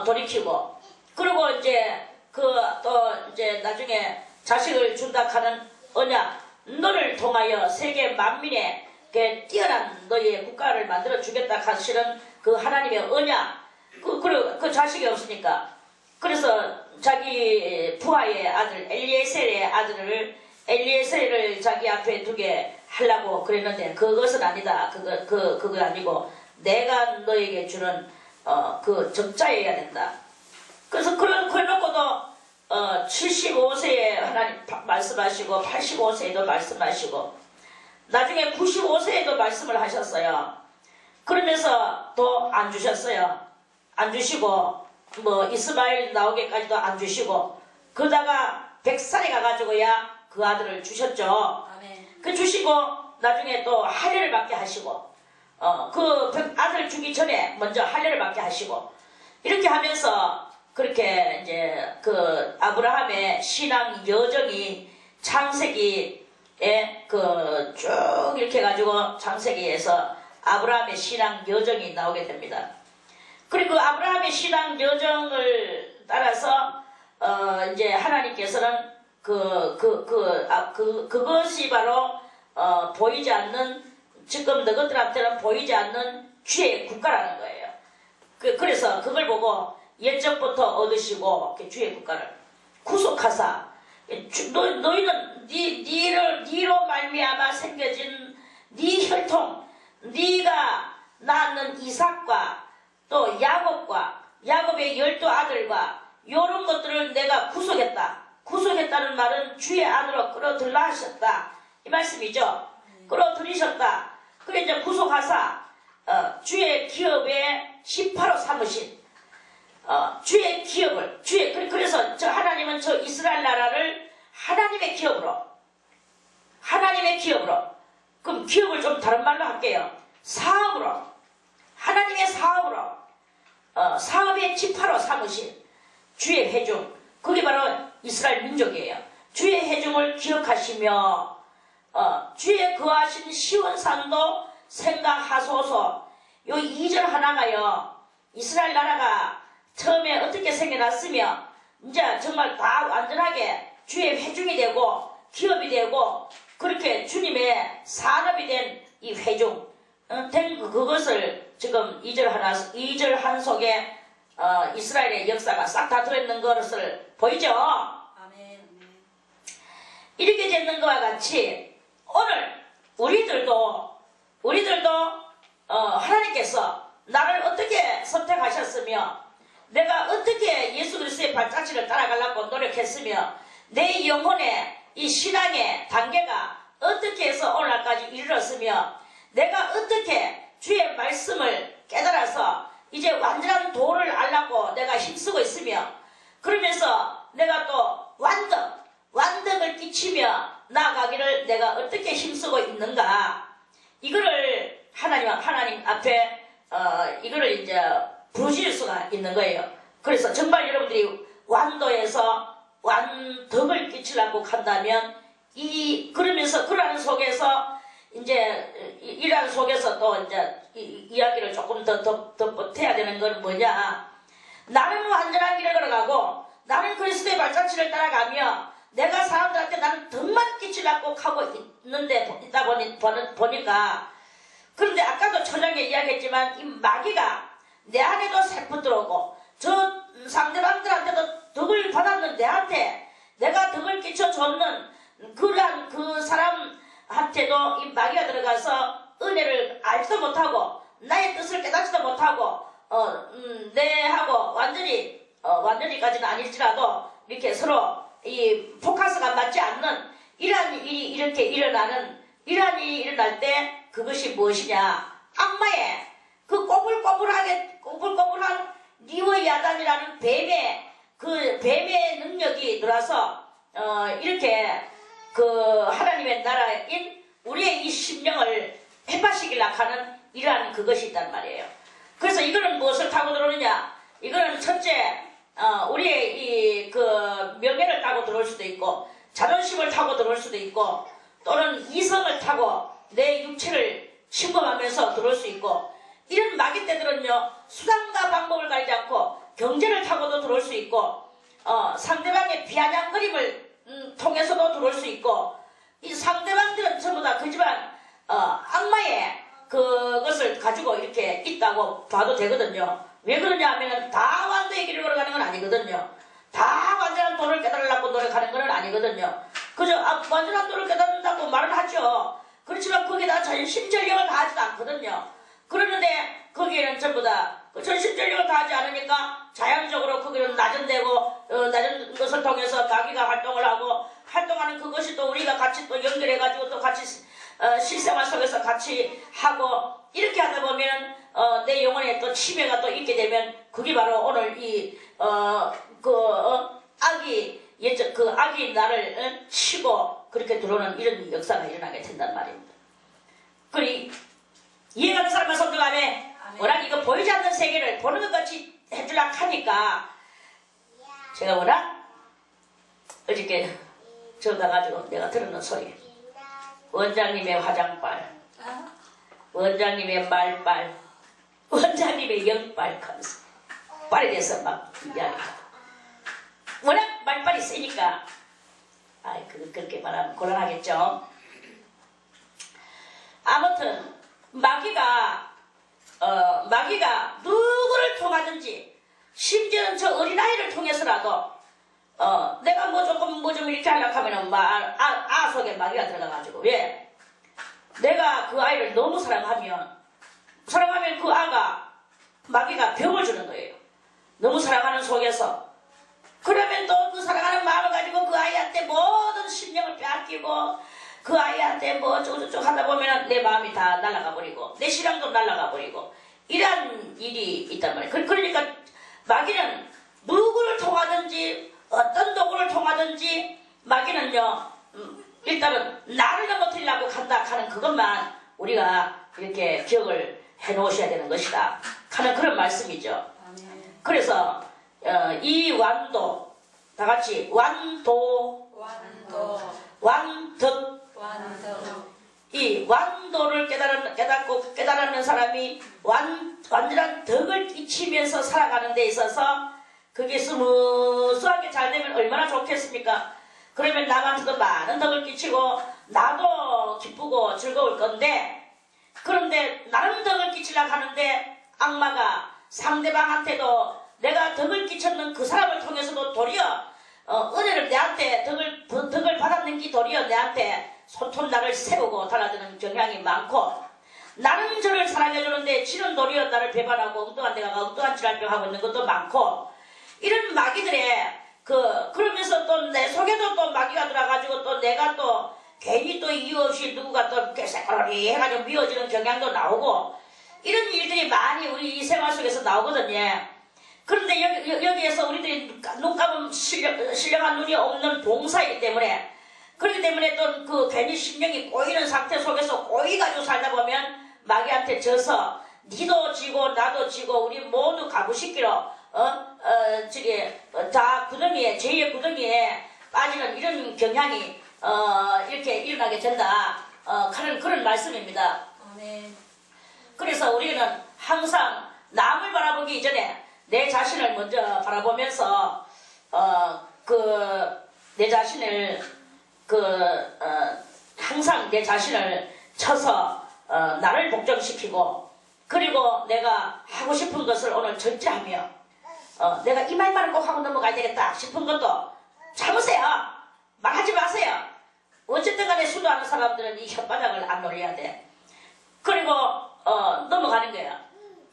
돌이키고 그리고 이제 또 이제 나중에 자식을 준다 하는 언약 너를 통하여 세계 만민의 뛰어난 너희의 국가를 만들어 주겠다 하시는 그 하나님의 언약 그리고 그 자식이 없으니까 그래서 자기 부하의 아들 엘리에셀을 자기 앞에 두게 하려고 그랬는데 그것은 아니다. 그거 아니고 내가 너에게 주는 그 적자여야 된다. 그래서 그래놓고도 75세에 하나님 말씀하시고 85세에도 말씀하시고 나중에 95세에도 말씀을 하셨어요. 그러면서 또 안 주셨어요. 안 주시고 뭐 이스마엘 나오기까지도 안 주시고 그러다가 100살에 가가지고야 그 아들을 주셨죠. 그 주시고 나중에 또 할례를 받게 하시고 그 아들 주기 전에 먼저 할례를 받게 하시고 이렇게 하면서 그렇게 이제 그 아브라함의 신앙 여정이 창세기에 쭉 이렇게 해가지고 창세기에서 아브라함의 신앙 여정이 나오게 됩니다. 그리고 아브라함의 신앙 여정을 따라서 이제 하나님께서는 그것이 바로 보이지 않는 지금 너희들한테는 보이지 않는 주의 국가라는 거예요. 그래서 그걸 보고 옛적부터 얻으시고 주의 국가를 구속하사 너희는 니로 말미암아 생겨진 네 혈통 네가 낳는 이삭과 또 야곱의 12 아들과 이런 것들을 내가 구속했다. 구속했다는 말은 주의 안으로 끌어들라 하셨다. 이 말씀이죠. 끌어들이셨다. 그래 이제 구속하사 주의 기업의 시파로 삼으신 주의 기업을 그래서 저 하나님은 저 이스라엘 나라를 하나님의 기업으로 그럼 기업을 좀 다른 말로 할게요. 사업으로 하나님의 사업으로 사업의 지파로 삼으신 주의 회중 그게 바로 이스라엘 민족이에요. 주의 회중을 기억하시며 주의 거하신 시온산도 생각하소서. 요 2절 하나가요. 이스라엘 나라가 처음에 어떻게 생겨났으며 이제 정말 다 완전하게 주의 회중이 되고 기업이 되고 그렇게 주님의 산업이 된 이 회중 된 그것을 지금 2절 한 속에 이스라엘의 역사가 싹 다 들어있는 것을 보이죠? 아멘. 이렇게 되는 것과 같이 오늘 우리들도 하나님께서 나를 어떻게 선택하셨으며 내가 어떻게 예수 그리스도의 발자취를 따라가려고 노력했으며 내 영혼의 이 신앙의 단계가 어떻게 해서 오늘날까지 이르렀으며 내가 어떻게 주의 말씀을 깨달아서 이제 완전한 도를 알라고 내가 힘쓰고 있으며 그러면서 내가 또 완덕을 끼치며 나아가기를 내가 어떻게 힘쓰고 있는가 이거를 하나님 앞에 이거를 이제 부르실 수가 있는 거예요. 그래서 정말 여러분들이 완도에서 완덕을 끼치려고 한다면 그러면서 그러는 속에서 이제 이러한 속에서 또 이제 이야기를 조금 더 보태야 되는 건 뭐냐? 나는 완전한 길을 걸어가고 나는 그리스도의 발자취를 따라가며 내가 사람들한테 나는 덕만 끼치려고 하고 있다 보니까 그런데 아까도 초장에 이야기했지만 이 마귀가 내 안에도 세포 들어오고 저 상대방들한테도 덕을 받았는 내한테 내가 덕을 끼쳐줬는 그러한 그 사람한테도 이 마귀가 들어가서 은혜를 알지도 못하고 나의 뜻을 깨닫지도 못하고 내하고 완전히까지는 아닐지라도 이렇게 서로 이 포커스가 맞지 않는 이러한 일이 이렇게 일어나는 이러한 일이 일어날 때 그것이 무엇이냐? 악마의 그 꼬불꼬불한 리워야단이라는 뱀의 능력이 들어와서 이렇게 그 하나님의 나라인 우리의 이 심령을 해파시키려 하는 이러한 그것이 있단 말이에요. 그래서 이거는 무엇을 타고 들어오느냐? 이거는 첫째 우리의 이 그 명예를 타고 들어올 수도 있고 자존심을 타고 들어올 수도 있고 또는 이성을 타고 내 육체를 침범하면서 들어올 수 있고 이런 마귀 때들은요 수단과 방법을 가리지 않고 경제를 타고도 들어올 수 있고 상대방의 비아냥거림을 통해서도 들어올 수 있고 이 상대방들은 전부 다 그지만 악마의 그것을 가지고 이렇게 있다고 봐도 되거든요. 왜 그러냐 하면 다 완도의 길을 걸어가는 건 아니거든요. 다 완전한 도를 깨달으려고 노력하는 건 아니거든요. 그저 완전한 도를 깨닫는다고 말은 하죠. 그렇지만 거기다 전심전력을 다하지도 않거든요. 그러는데 거기에는 전부 다 전심전력을 다하지 않으니까 자연적으로 거기는 낮은 데고 낮은 것을 통해서 마귀가 활동을 하고 활동하는 그것이 또 우리가 같이 또 연결해가지고 또 같이 실생활 속에서 같이 하고 이렇게 하다 보면 내 영혼에 또 치매가 또 있게 되면 그게 바로 오늘 악이 나를 치고 그렇게 들어오는 이런 역사가 일어나게 된단 말입니다. 그리 이해가는 사람만 손들어가면 워낙 이거 보이지 않는 세계를 보는 것 같이 해주려고 하니까 제가 워낙 어저께 적어가지고 내가 들었는 소리 원장님의 화장빨 원장님의 말빨 원장님의 영빨 하면서 빨에 대해서 막 이야기하고 워낙 말빨이 세니까 그렇게 말하면 곤란하겠죠. 아무튼 마귀가 누구를 통하든지 심지어는 저 어린아이를 통해서라도 내가 뭐 좀 이렇게 하려고 하면은 아 속에 마귀가 들어가가지고 왜? 내가 그 아이를 너무 사랑하면 그 아가 마귀가 병을 주는 거예요. 너무 사랑하는 속에서 그러면 또 그 사랑하는 마음을 가지고 그 아이한테 모든 심령을 빼앗기고 그 아이한테 뭐 어쩌고저쩌고 하다 보면 내 마음이 다 날아가 버리고 내 신앙도 날아가 버리고 이런 일이 있단 말이에요. 그러니까 마귀는 누구를 통하든지 어떤 도구를 통하든지 마귀는요 일단은 나를 넘어뜨리려고 간다 하는 그것만 우리가 이렇게 기억을 해 놓으셔야 되는 것이다 하는 그런 말씀이죠. 그래서 이 완도 다 같이 완도 완덕 이 완도를 깨닫고 깨달는 사람이 완전한 덕을 끼치면서 살아가는 데 있어서 그게 스무스하게 잘 되면 얼마나 좋겠습니까? 그러면 남한테도 많은 덕을 끼치고 나도 기쁘고 즐거울 건데, 그런데 나는 덕을 끼치려고 하는데 악마가 상대방한테도 내가 덕을 끼쳤는 그 사람을 통해서도 도리어 은혜를 내한테 덕을 받았는 게 도리어 내한테 손톱날을 세우고 달라드는 경향이 많고, 나는 저를 사랑해주는데 지는 도리어 나를 배반하고 엉뚱한 데가 엉뚱한 지랄병 하고 있는 것도 많고, 이런 마귀들의 그러면서 또 내 속에도 또 마귀가 들어가지고 또 내가 또 괜히 또 이유 없이 누구가 또 개새꼬리 해가지고 미워지는 경향도 나오고, 이런 일들이 많이 우리 이 생활 속에서 나오거든요. 그런데 여기에서 우리들이 눈 감으면 신령한 눈이 없는 봉사이기 때문에, 그렇기 때문에 또 그 괜히 심령이 꼬이는 상태 속에서 꼬이가지고 살다 보면 마귀한테 져서 니도 지고 나도 지고 우리 모두 가부식기로 다 구덩이에, 죄의 구덩이에 빠지는 이런 경향이 이렇게 일어나게 된다 하는 그런 말씀입니다. 그래서 우리는 항상 남을 바라보기 이전에 내 자신을 먼저 바라보면서 내 자신을 항상 내 자신을 쳐서 나를 복종시키고, 그리고 내가 하고 싶은 것을 오늘 절제하며 내가 이 말만은 꼭 하고 넘어가야 되겠다 싶은 것도 참으세요. 말하지 마세요. 어쨌든 간에 수도하는 사람들은 이 혓바닥을 안 놀려야 돼. 그리고 넘어가는 거야.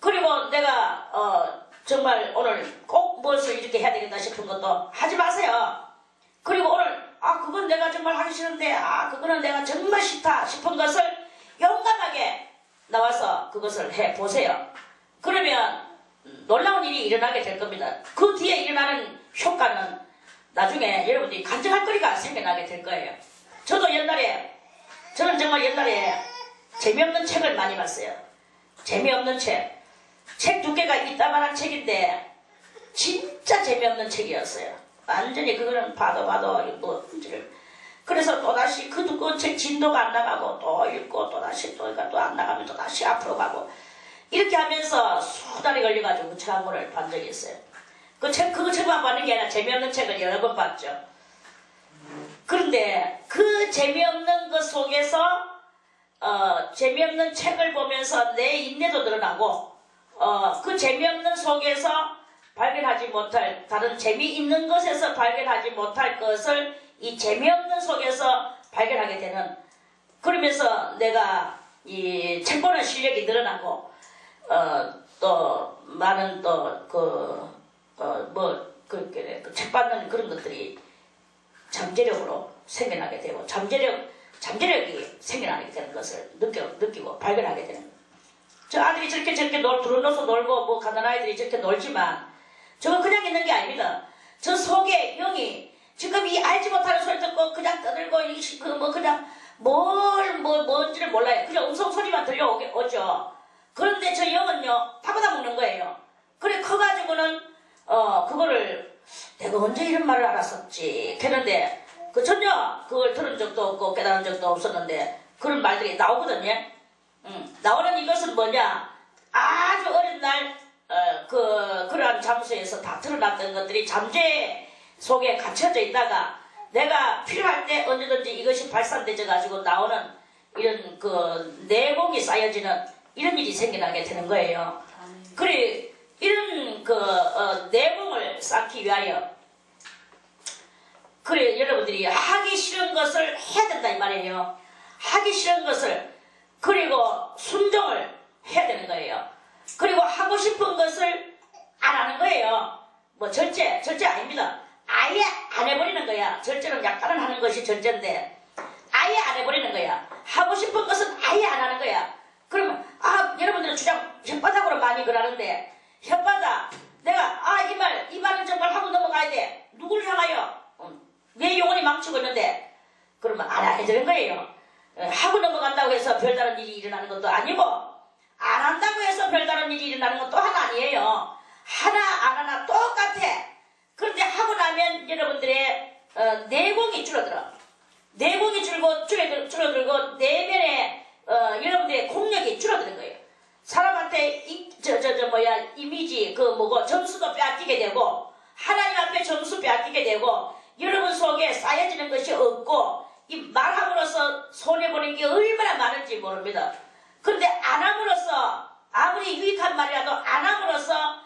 그리고 내가 정말 오늘 꼭 무엇을 이렇게 해야 되겠다 싶은 것도 하지 마세요. 그리고 오늘 그건 내가 정말 하기 싫은데 그거는 내가 정말 싫다 싶은 것을 용감하게 나와서 그것을 해보세요. 그러면 놀라운 일이 일어나게 될 겁니다. 그 뒤에 일어나는 효과는 나중에 여러분들이 간증할 거리가 생겨나게 될 거예요. 저는 정말 옛날에 재미없는 책을 많이 봤어요. 재미없는 책 두께가 이따만한 책인데 진짜 재미없는 책이었어요. 완전히 그거는 봐도 그래서 또다시 그 두꺼운 책 진도가 안 나가고 또 읽고 또다시 또 안 나가면 또다시 앞으로 가고 이렇게 하면서 수달이 걸려가지고 그 책 한 권을 본 적이 있어요. 그거 책만 봤는 게 아니라 재미없는 책을 여러 번 봤죠. 그런데 그 재미없는 것 속에서 재미없는 책을 보면서 내 인내도 늘어나고 그 재미없는 속에서 발견하지 못할 다른 재미있는 것에서 발견하지 못할 것을 이 재미없는 속에서 발견하게 되는, 그러면서 내가 이 책 보는 실력이 늘어나고 또 많은 책 받는 그런 것들이 잠재력으로 생겨나게 되고 잠재력이 생겨나게 되는 것을 느끼고 발견하게 되는 거예요. 저 아들이 저렇게 들어놓아서 놀고 뭐 가난아이들이 저렇게 놀지만 저거 그냥 있는 게 아닙니다. 저 속에 영이 지금 이 알지 못하는 소리 듣고 그냥 떠들고 그냥 뭔지를 몰라요. 그냥 음성 소리만 들려오죠. 그런데 저 영은요 파고다 먹는 거예요. 그래 커가지고는 그거를 내가 언제 이런 말을 알았었지 했는데 전혀 그걸 들은 적도 없고 깨달은 적도 없었는데 그런 말들이 나오거든요. 나오는 이것은 뭐냐, 아주 어린 날 그러한 장소에서 다 드러났던 것들이 잠재 속에 갇혀져 있다가 내가 필요할 때 언제든지 이것이 발산되져 가지고 나오는 이런 내공이 쌓여지는 이런 일이 생겨나게 되는 거예요. 그래 이런 내공을 쌓기 위하여 그래 여러분들이 하기 싫은 것을 해야 된다 이 말이에요. 하기 싫은 것을, 그리고 순종을 해야 되는 거예요. 그리고 하고 싶은 것을 안 하는 거예요. 뭐 절제 아닙니다. 아예 안 해버리는 거야. 절제는 약간은 하는 것이 절제인데 아예 안 해버리는 거야. 하고 싶은 것은 아예 안 하는 거야. 그러면 여러분들은 주장 혓바닥으로 많이 그러는데 혓바닥 내가 해서 별다른 일이 일어나는 것도 아니고 안 한다고 해서 별다른 일이 일어나는 것도 하나 아니에요. 하나 안 하나 똑같아. 그런데 하고 나면 여러분들의 내공이 줄어들어. 내공이 줄어들고 내면의 여러분들의 공력이 줄어드는 거예요. 사람한테 이미지 점수도 빼앗기게 되고 하나님 앞에 점수 빼앗기게 되고 여러분 속에 쌓여지는 것이 없고 이 말함으로써 손해보는 게 얼마나 많은지 모릅니다. 그런데 안 함으로써 아무리 유익한 말이라도 안 함으로써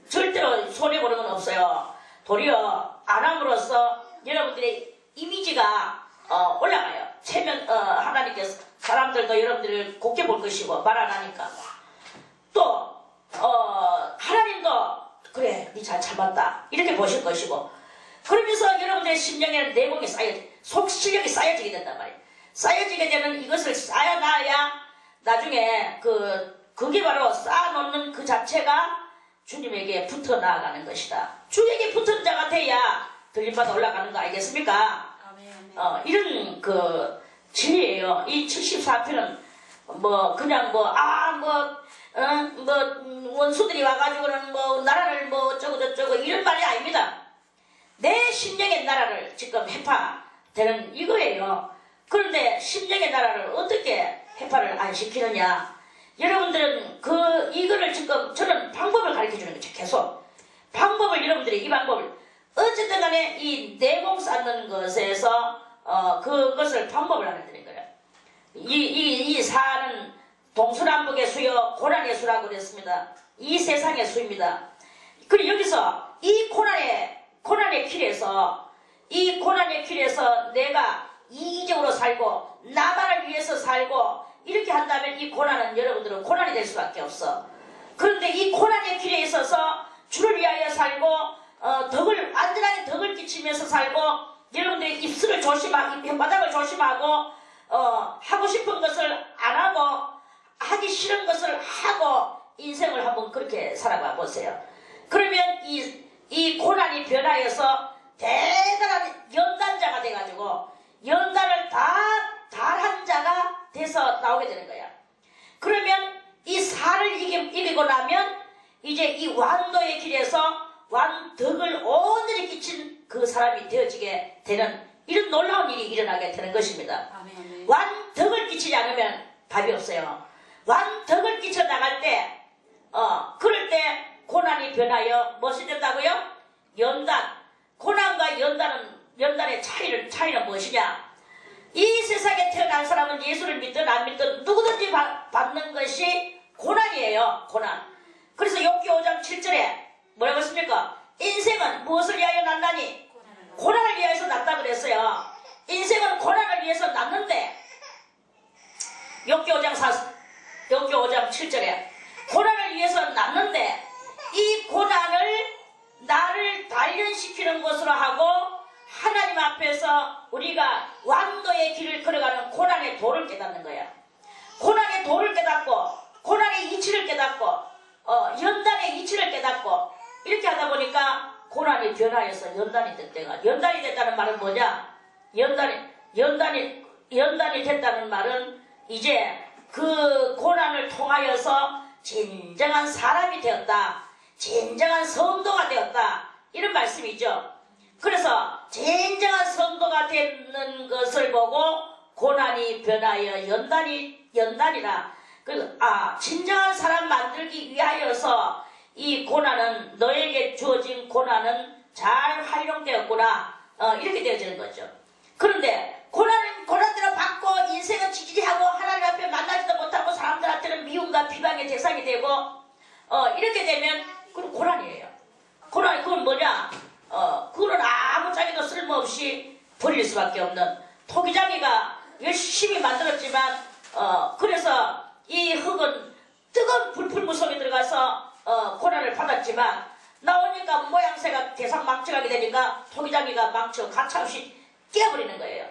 절대로 손해보는 건 없어요. 도리어 안 함으로써 여러분들의 이미지가 올라가요. 하나님께서 사람들도 여러분들을 곱게 볼 것이고 말 안 하니까 또 하나님도 그래 니 잘 참았다 이렇게 보실 것이고 그러면서 여러분들의 심령에는 내공이 속 실력이 쌓여지게 된단 말이에요. 쌓여지게 되면 이것을 쌓아놔야 나중에 그게 바로 쌓아놓는 그 자체가 주님에게 붙어 나아가는 것이다. 주에게 붙은 자가 돼야 들림받아 올라가는 거 아니겠습니까? 이런 진리예요. 이 74편은 그냥 원수들이 와가지고는 나라를 어쩌고 이런 말이 아닙니다. 내 심령의 나라를 지금 해파되는 이거예요. 그런데 심령의 나라를 어떻게 해파를 안 시키느냐? 여러분들은 이거를 지금 저는 방법을 가르쳐 주는 거죠. 계속 방법을 여러분들이 이 방법을 어쨌든 간에 이 내공 쌓는 것에서 그것을 방법을 알아드린 거예요. 이 사는 동서남북의 수요 고난의 수라고 그랬습니다. 이 세상의 수입니다. 그리고 여기서 이 고난의 길에서 내가 이기적으로 살고 나만을 위해서 살고 이렇게 한다면 이 고난은 여러분들은 고난이 될 수밖에 없어. 그런데 이 고난의 길에 있어서 주를 위하여 살고 완전하게 덕을 끼치면서 살고 여러분들의 입술을 조심하고 혓바닥을 조심하고 하고 싶은 것을 안 하고 하기 싫은 것을 하고 인생을 한번 그렇게 살아봐 보세요. 그러면 이 고난이 변하여서 대단한 연단자가 돼가지고 연단을 다 달한 자가 돼서 나오게 되는 거야. 그러면 이 살을 이기고 나면 이제 이 완도의 길에서 완덕을 온전히 끼친 그 사람이 되어지게 되는 이런 놀라운 일이 일어나게 되는 것입니다. 아멘. 완덕을 끼치지 않으면 답이 없어요. 완덕을 끼쳐 나갈 때 그럴 때 고난이 변하여 무엇이 된다고요? 연단. 고난과 연단의 차이는 무엇이냐? 이 세상에 태어난 사람은 예수를 믿든 안 믿든 누구든지 받는 것이 고난이에요. 고난. 그래서 욥기 5장 7절에 뭐라고 했습니까? 인생은 무엇을 위하여 났나니? 고난을 위하여서 났다 그랬어요. 인생은 고난을 위해서 났는데 욥기 5장 7절에 고난을 위해서 났는데 이 고난을 나를 단련시키는 것으로 하고 하나님 앞에서 우리가 완도의 길을 걸어가는 고난의 도를 깨닫는 거야. 고난의 도를 깨닫고 고난의 이치를 깨닫고 연단의 이치를 깨닫고 이렇게 하다 보니까 고난이 변화해서 연단이 됐다가 연단이 됐다는 말은 뭐냐? 연단이 됐다는 말은 이제 그 고난을 통하여서 진정한 사람이 되었다. 진정한 성도가 되었다. 이런 말씀이죠. 그래서 진정한 성도가 되는 것을 보고 고난이 변하여 연단이라. 진정한 사람 만들기 위하여서 이 고난은 너에게 주어진 고난은 잘 활용되었구나. 이렇게 되어지는 거죠. 그런데 고난대로 받고 인생은 지지리하고 하나님 앞에 만나지도 못하고 사람들한테는 미움과 비방의 대상이 되고 이렇게 되면 그건 고난이에요. 그건 뭐냐? 그거는 아무짝에도 쓸모없이 버릴 수밖에 없는 토기장이가 열심히 만들었지만 그래서 이 흙은 뜨거운 불풀 속에 들어가서 고난을 받았지만 나오니까 모양새가 대상 망쳐가게 되니까 토기장이가 망쳐 가차없이 깨버리는 거예요.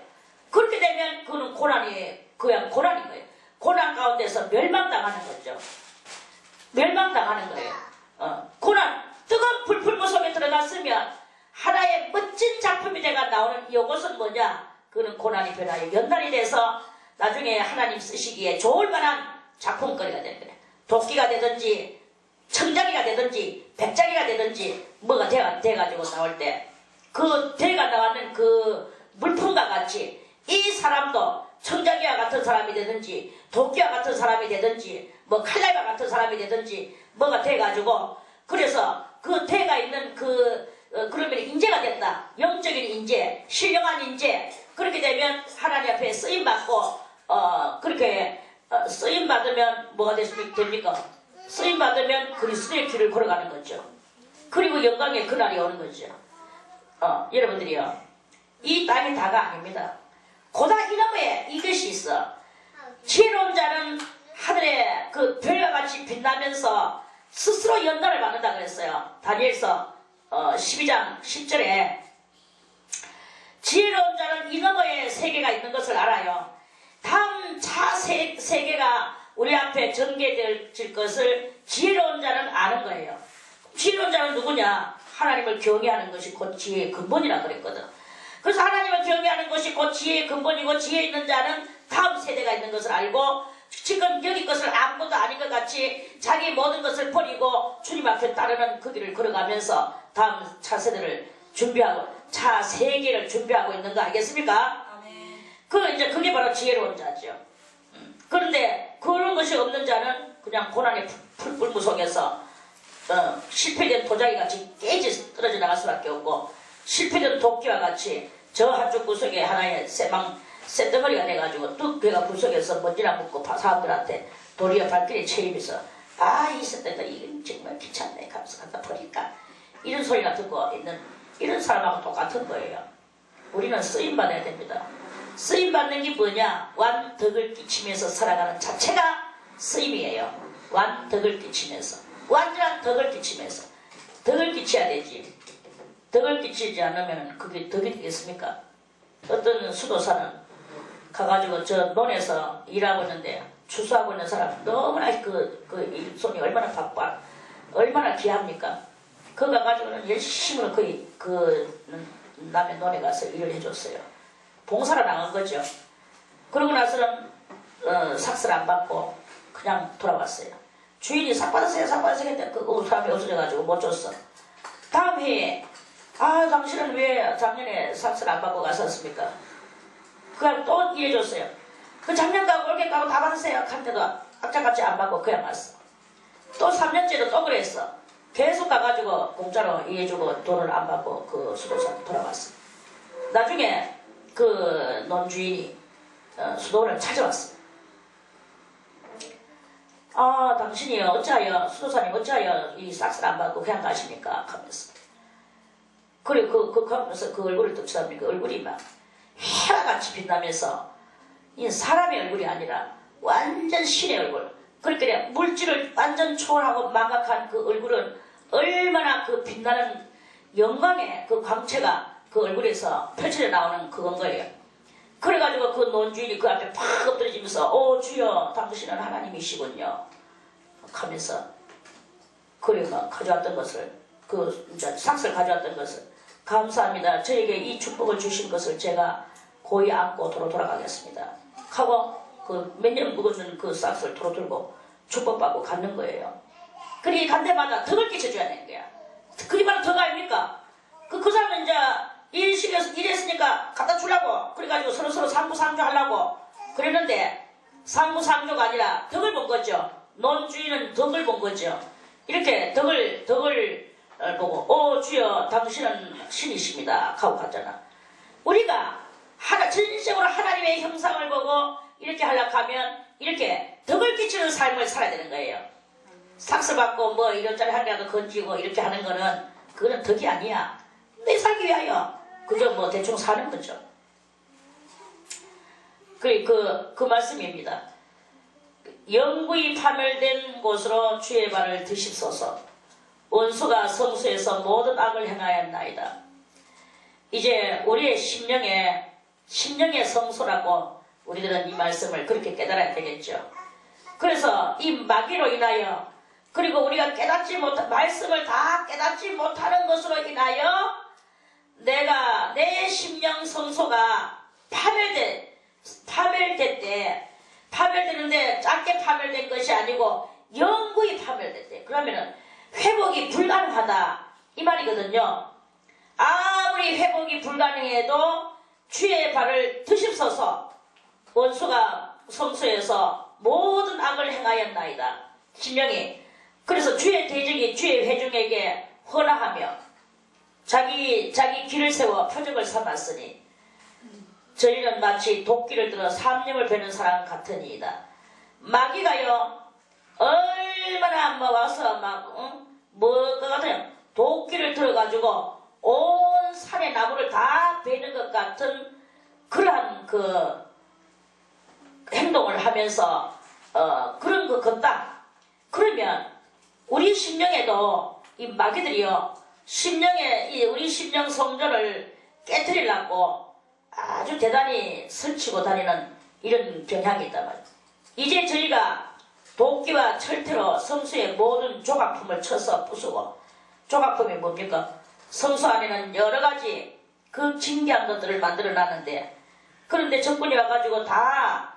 그렇게 되면 그거는 그냥 고난인 거예요. 고난 가운데서 멸망당하는 거죠. 멸망당하는 거예요. 고난, 뜨거운 불풀 속에 들어갔으면 하나의 멋진 작품이 돼가 나오는 이것은 뭐냐? 그는 고난이 변하여 연단이 돼서 나중에 하나님 쓰시기에 좋을 만한 작품거리가 되는 거예요. 도끼가 되든지 청자기가 되든지 백자기가 되든지 뭐가 돼가지고 나올 때 그 대가 나왔는 그 물품과 같이 이 사람도 청자기와 같은 사람이 되든지 도끼와 같은 사람이 되든지 뭐 칼날과 같은 사람이 되든지 뭐가 돼가지고 그래서 그 대가 있는 그러면 인재가 됐다. 영적인 인재, 신령한 인재. 그렇게 되면 하나님 앞에 쓰임 받고 그렇게 쓰임 받으면 뭐가 됩니까? 쓰임 받으면 그리스도의 길을 걸어가는 거죠. 그리고 영광의 그날이 오는 거죠. 여러분들이요, 이 땅이 다가 아닙니다. 고다 이너에 이것이 있어. 지혜로운 자는 하늘에 그 별과 같이 빛나면서 스스로 연단을 받는다 그랬어요. 다니엘서 12장 10절에 지혜로운 자는 이 너머에 세계가 있는 것을 알아요. 다음 차 세계가 우리 앞에 전개될 것을 지혜로운 자는 아는 거예요. 지혜로운 자는 누구냐? 하나님을 경외하는 것이 곧 지혜의 근본이라 그랬거든. 그래서 하나님을 경외하는 것이 곧 지혜의 근본이고 지혜 있는 자는 다음 세대가 있는 것을 알고 지금 여기 것을 아무것도 아닌 것 같이 자기 모든 것을 버리고 주님 앞에 따르는 그 길을 걸어가면서 다음 차세대를 준비하고 차 세계를 준비하고 있는 거 알겠습니까? 이제 그게 바로 지혜로운 자죠. 그런데 그런 것이 없는 자는 그냥 고난의 풀불무 속에서 실패된 도자기 같이 깨지 떨어져 나갈 수밖에 없고 실패된 도끼와 같이 저 한쪽 구석에 하나의 쇳덩어리가 돼가지고 뚝 배가 구석에서 먼지나 묻고 사람들한테 도리어 발길이 채이면서 이 쇳덩어리 이건 정말 귀찮네 가면서 갖다 버릴까 이런 소리가 듣고 있는 이런 사람하고 똑같은 거예요. 우리는 쓰임받아야 됩니다. 쓰임받는 게 뭐냐? 완덕을 끼치면서 살아가는 자체가 쓰임이에요. 완덕을 끼치면서 완전한 덕을 끼치면서 덕을 끼쳐야 되지. 덕을 끼치지 않으면 그게 덕이 되겠습니까? 어떤 수도사는 가가지고 저 논에서 일하고 있는데 추수하고 있는 사람 너무나 그 손이 얼마나 바빠 얼마나 귀합니까? 그거 가가지고는 열심히 그 남의 논에 가서 일을 해줬어요. 봉사를 나간 거죠. 그러고 나서는 삭스를 안 받고 그냥 돌아왔어요. 주인이 삭 받으세요 했는데 그 사람이 없어져가지고 못 줬어. 다음 해에 당신은 왜 작년에 삭스를 안 받고 갔었습니까? 그냥 또 일해줬어요. 그 작년 가고 올해 가고 다 받으세요 한데도 악착같이 안 받고 그냥 왔어. 또 3년째도 또 그랬어. 계속 가가지고 공짜로 일해주고 돈을 안 받고 그 수도사 돌아왔어. 나중에 그 논주인이 수도원을 찾아왔어. 당신이 어찌하여 수도사님 어찌하여 이 삭스를 안 받고 그냥 가십니까? 하면서 그리고 하면서 그 얼굴을 또 쳐다보니까 얼굴이 막 해와같이 빛나면서 이 사람의 얼굴이 아니라 완전 신의 얼굴. 그러니까 물질을 완전 초월하고 망각한 그 얼굴은 얼마나 그 빛나는 영광의 그 광채가 그 얼굴에서 펼쳐져 나오는 그건 거예요. 그래가지고 그 논주인이 그 앞에 팍 엎드려지면서 주여 당신은 하나님이시군요 하면서 그래가 가져왔던 것을 이제 삭스를 가져왔던 것을 감사합니다. 저에게 이 축복을 주신 것을 제가 고이 안고 도로 돌아가겠습니다 하고 그 몇 년 묵은 그 삭스를 도로 들고 축복받고 갔는 거예요. 그러니 간 데마다 덕을 끼쳐줘야 되는 거야. 그게 바로 덕 아닙니까? 그 사람은 이제 일했으니까 갖다 주려고 그래가지고 서로 상부상조 하려고 그랬는데 상부상조가 아니라 덕을 본 거죠. 논주인은 덕을 본 거죠. 이렇게 덕을 보고 주여 당신은 신이십니다 하고 갔잖아. 우리가 전적으로 하나님의 형상을 보고 이렇게 하려고 하면 이렇게 덕을 끼치는 삶을 살아야 되는 거예요. 삭스 받고 뭐 이런저런 하려고 건지고 이렇게 하는 거는 그거는 덕이 아니야. 내 살기 위하여 그저 뭐 대충 사는 거죠. 그 말씀입니다. 영구히 파멸된 곳으로 주의 발을 드십소서. 원수가 성소에서 모든 악을 행하였나이다. 이제 우리의 심령의 성소라고 우리들은 이 말씀을 그렇게 깨달아야 되겠죠. 그래서 이 마귀로 인하여 그리고 우리가 말씀을 다 깨닫지 못하는 것으로 인하여 내 심령 성소가 파멸된 파멸될 때 파멸되는데 작게 파멸된 것이 아니고 영구히 파멸됐대. 그러면은 회복이 불가능하다 이 말이거든요. 아무리 회복이 불가능해도 주의 발을 드십소서. 원수가 성소에서 모든 악을 행하였나이다. 심령이. 그래서 주의 대적이 주의 회중에게 헌화하며 자기 길을 세워 표적을 삼았으니 저희는 마치 도끼를 들어 삼림을 베는 사람 같으니이다. 마귀가요 얼마나 와서 뭐 같은 도끼를 들어가지고 온 산의 나무를 다 베는 것 같은 그러한 그 행동을 하면서 그런 것 같다. 그러면 우리 심령에도 이 마귀들이요 심령에 우리 심령 성전을 깨뜨리려고 아주 대단히 설치고 다니는 이런 경향이 있단 말이에요. 이제 저희가 도끼와 철퇴로 성수의 모든 조각품을 쳐서 부수고, 조각품이 뭡니까? 성수 안에는 여러가지 그 진귀한 것들을 만들어 놨는데, 그런데 적군이 와가지고 다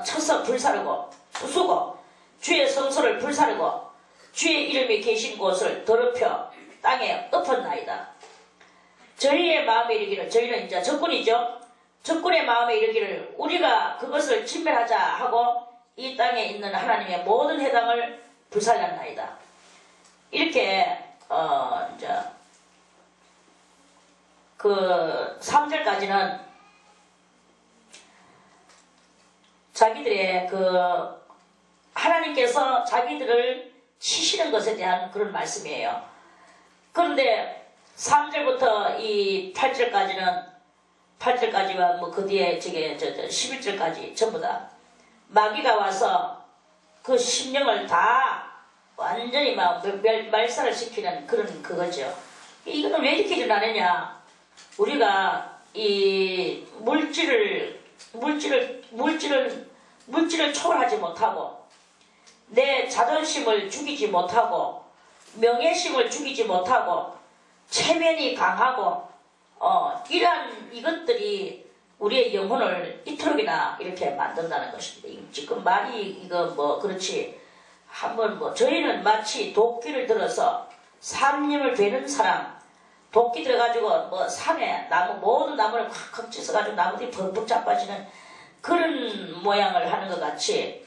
쳐서 불사르고 부수고 주의 성소를 불사르고 주의 이름이 계신 곳을 더럽혀 땅에 엎었나이다. 저희의 마음에 이르기를, 저희는 이제 적군이죠. 적군의 마음에 이르기를 우리가 그것을 진멸하자 하고 이 땅에 있는 하나님의 모든 해당을 불살랐나이다. 이렇게 이제 그 3절까지는 자기들의 그 하나님께서 자기들을 치시는 것에 대한 그런 말씀이에요. 그런데 3절부터 이 8절까지와 뭐 그 뒤에 11절까지 전부 다 마귀가 와서 그 심령을 다 완전히 막 말살을 시키는 그런 그거죠. 이거는 왜 이렇게 일어나느냐? 우리가 이 물질을 초월하지 못하고 내 자존심을 죽이지 못하고 명예심을 죽이지 못하고 체면이 강하고 이러한 이것들이 우리의 영혼을 이토록이나 이렇게 만든다는 것입니다. 지금 말이 이거 뭐 그렇지 한번 뭐 저희는 마치 도끼를 들어서 삼림을 베는 사람, 도끼 들어가지고 뭐 산에 나무 모든 나무를 콱콱 찢어가지고 나무들이 벅벅 자빠지는 그런 모양을 하는 것 같이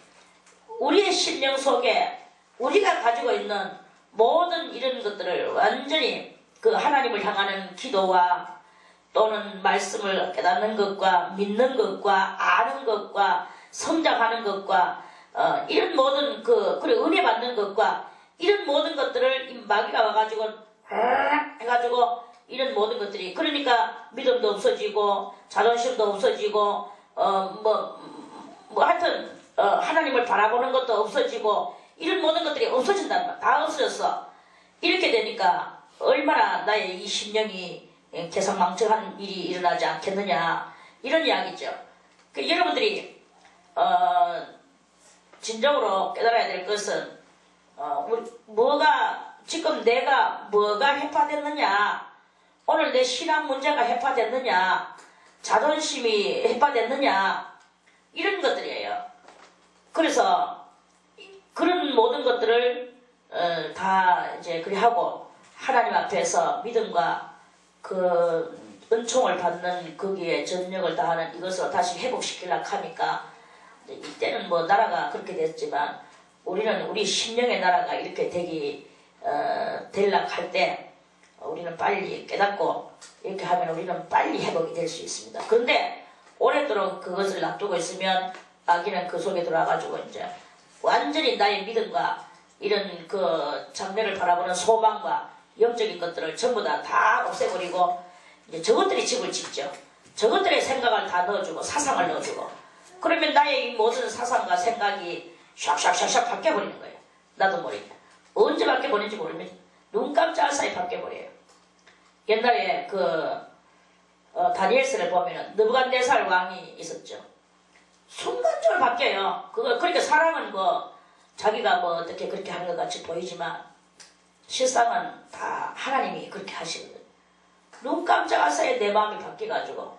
우리의 심령 속에 우리가 가지고 있는 모든 이런 것들을 완전히 그 하나님을 향하는 기도와 또는 말씀을 깨닫는 것과 믿는 것과 아는 것과 성장하는 것과 이런 모든 그리고 은혜 받는 것과 이런 모든 것들을 이 마귀가 와가지고 해가지고 이런 모든 것들이 그러니까 믿음도 없어지고 자존심도 없어지고 하여튼 하나님을 바라보는 것도 없어지고 이런 모든 것들이 없어진단 말이야. 다 없어졌어. 이렇게 되니까 얼마나 나의 이 심령이 개성망청한 일이 일어나지 않겠느냐 이런 이야기죠. 여러분들이 진정으로 깨달아야 될 것은 지금 내가 뭐가 해파됐느냐, 오늘 내 신앙 문제가 해파됐느냐, 자존심이 해파됐느냐 이런 것들이에요. 그래서 그런 모든 것들을 다 이제 그리 하고 하나님 앞에서 믿음과 그 은총을 받는 거기에 전력을 다하는 이것으로 다시 회복시키려고 하니까 이때는 뭐 나라가 그렇게 됐지만 우리는 우리 심령의 나라가 이렇게 되려고 할 때 우리는 빨리 깨닫고 이렇게 하면 우리는 빨리 회복이 될 수 있습니다. 그런데 오랫도록 그것을 놔두고 있으면 마귀는 그 속에 들어와가지고 이제 완전히 나의 믿음과 이런 그 장래를 바라보는 소망과 영적인 것들을 전부 다 없애버리고 이제 저것들이 집을 짓죠. 저것들의 생각을 다 넣어주고 사상을 넣어주고 그러면 나의 이 모든 사상과 생각이 샥샥샥샥 바뀌어버리는 거예요. 나도 모르게. 언제 바뀌어버리는지 모르면 눈 깜짝할 사이 바뀌어버려요. 옛날에 다니엘서를 보면은 느부갓네살 왕이 있었죠. 순간적으로 바뀌어요. 그러니까 사람은 자기가 어떻게 그렇게 하는 것 같이 보이지만 실상은 다 하나님이 그렇게 하시거든요. 눈 깜짝할 사이에 내 마음이 바뀌어가지고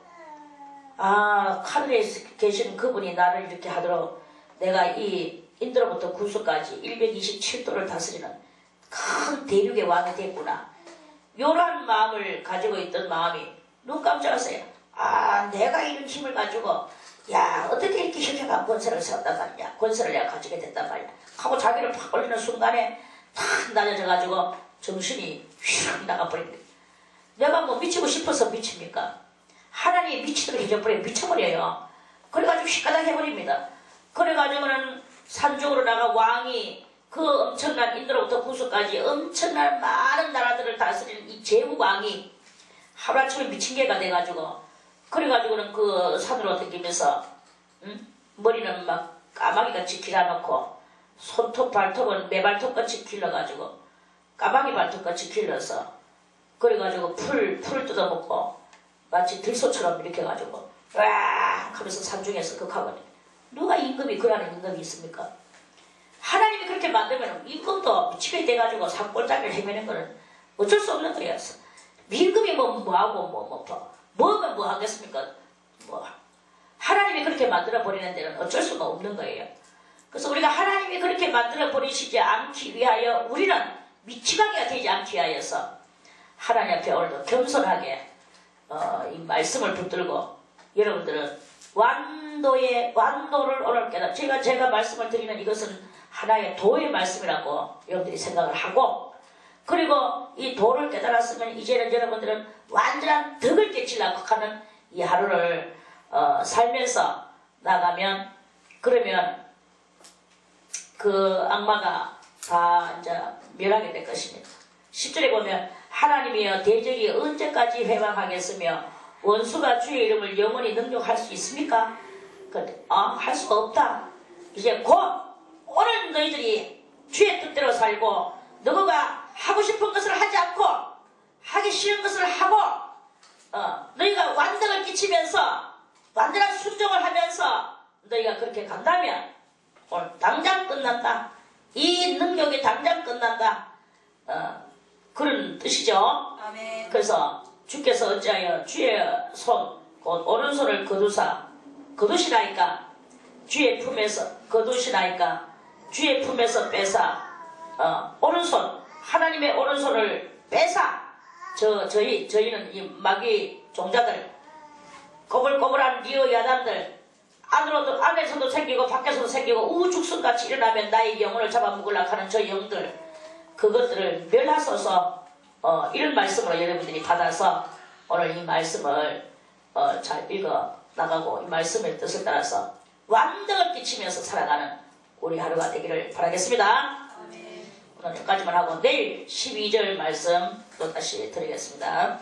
하늘에 계신 그분이 나를 이렇게 하도록 내가 이 인도로부터 구수까지 127도를 다스리는 큰 대륙의 왕이 됐구나. 요런 마음을 가지고 있던 마음이 눈 깜짝았어요. 내가 이런 힘을 가지고 어떻게 이렇게 혁혁한 권세를 세웠단 말이냐. 권세를 내가 가지게 됐단 말이야. 하고 자기를 팍 올리는 순간에 탁 낮아져가지고 정신이 휙 나가버립니다. 내가 뭐 미치고 싶어서 미칩니까? 하나님이 미치도록 해줘버려요. 미쳐버려요. 그래가지고 휘가닥 해버립니다. 그래가지고는 산중으로 나가 왕이 그 엄청난 인도로부터 구수까지 엄청난 많은 나라들을 다스리는 이 제후왕이 하루아침에 미친 개가 돼가지고 그래가지고는 그 산으로 댕기면서 머리는 막 까마귀같이 길어놓고 손톱 발톱은 매발톱같이 길러가지고 까마귀 발톱같이 길러서 그래가지고 풀 뜯어먹고 마치 들소처럼 이렇게 해가지고 와 하면서 산중에서 극하거든요. 누가 임금이 그러는 임금이 있습니까? 하나님이 그렇게 만들면 임금도 미치게 돼가지고 산골짜기를 헤매는 거는 어쩔 수 없는 거예요. 임금이 뭐하고 뭐하면 뭐 하겠습니까? 하나님이 그렇게 만들어 버리는 데는 어쩔 수가 없는 거예요. 그래서 우리가 하나님이 그렇게 만들어 버리시지 않기 위하여 우리는 미치광이가 되지 않기 위하여서 하나님 앞에 오늘도 겸손하게 이 말씀을 붙들고 여러분들은 완도를 오늘 깨달아 제가 말씀을 드리는 이것은 하나의 도의 말씀이라고 여러분들이 생각을 하고 그리고 이 도를 깨달았으면 이제는 여러분들은 완전한 덕을 깨치려고 하는 이 하루를 살면서 나가면 그러면 그 악마가 다 이제 멸하게 될 것입니다. 10절에 보면 하나님이여 대적이 언제까지 회방하겠으며 원수가 주의 이름을 영원히 능욕할 수 있습니까? 할 수가 없다. 이제 곧 오늘 너희들이 주의 뜻대로 살고 너가 하고 싶은 것을 하지 않고 하기 싫은 것을 하고 너희가 완덕을 끼치면서 완전한 순종을 하면서 너희가 그렇게 간다면 오늘 당장 끝난다. 이 능력이 당장 끝난다. 그런 뜻이죠. 아멘. 그래서 주께서 어찌하여 주의 손, 곧 오른손을 거두시나이까 주의 품에서 거두시나이까 주의 품에서 빼사 오른손 하나님의 오른손을 빼사 저희는 이 마귀 종자들 꼬불꼬불한 리오 야단들 안에서도 생기고 밖에서도 생기고 우죽순같이 일어나면 나의 영혼을 잡아먹으려고 하는 저 영들 그것들을 멸하소서. 이런 말씀으로 여러분들이 받아서 오늘 이 말씀을 잘 읽어 나가고 이 말씀의 뜻을 따라서 완덕을 끼치면서 살아가는 우리 하루가 되기를 바라겠습니다. 오늘 여기까지만 하고 내일 12절 말씀 또 다시 드리겠습니다.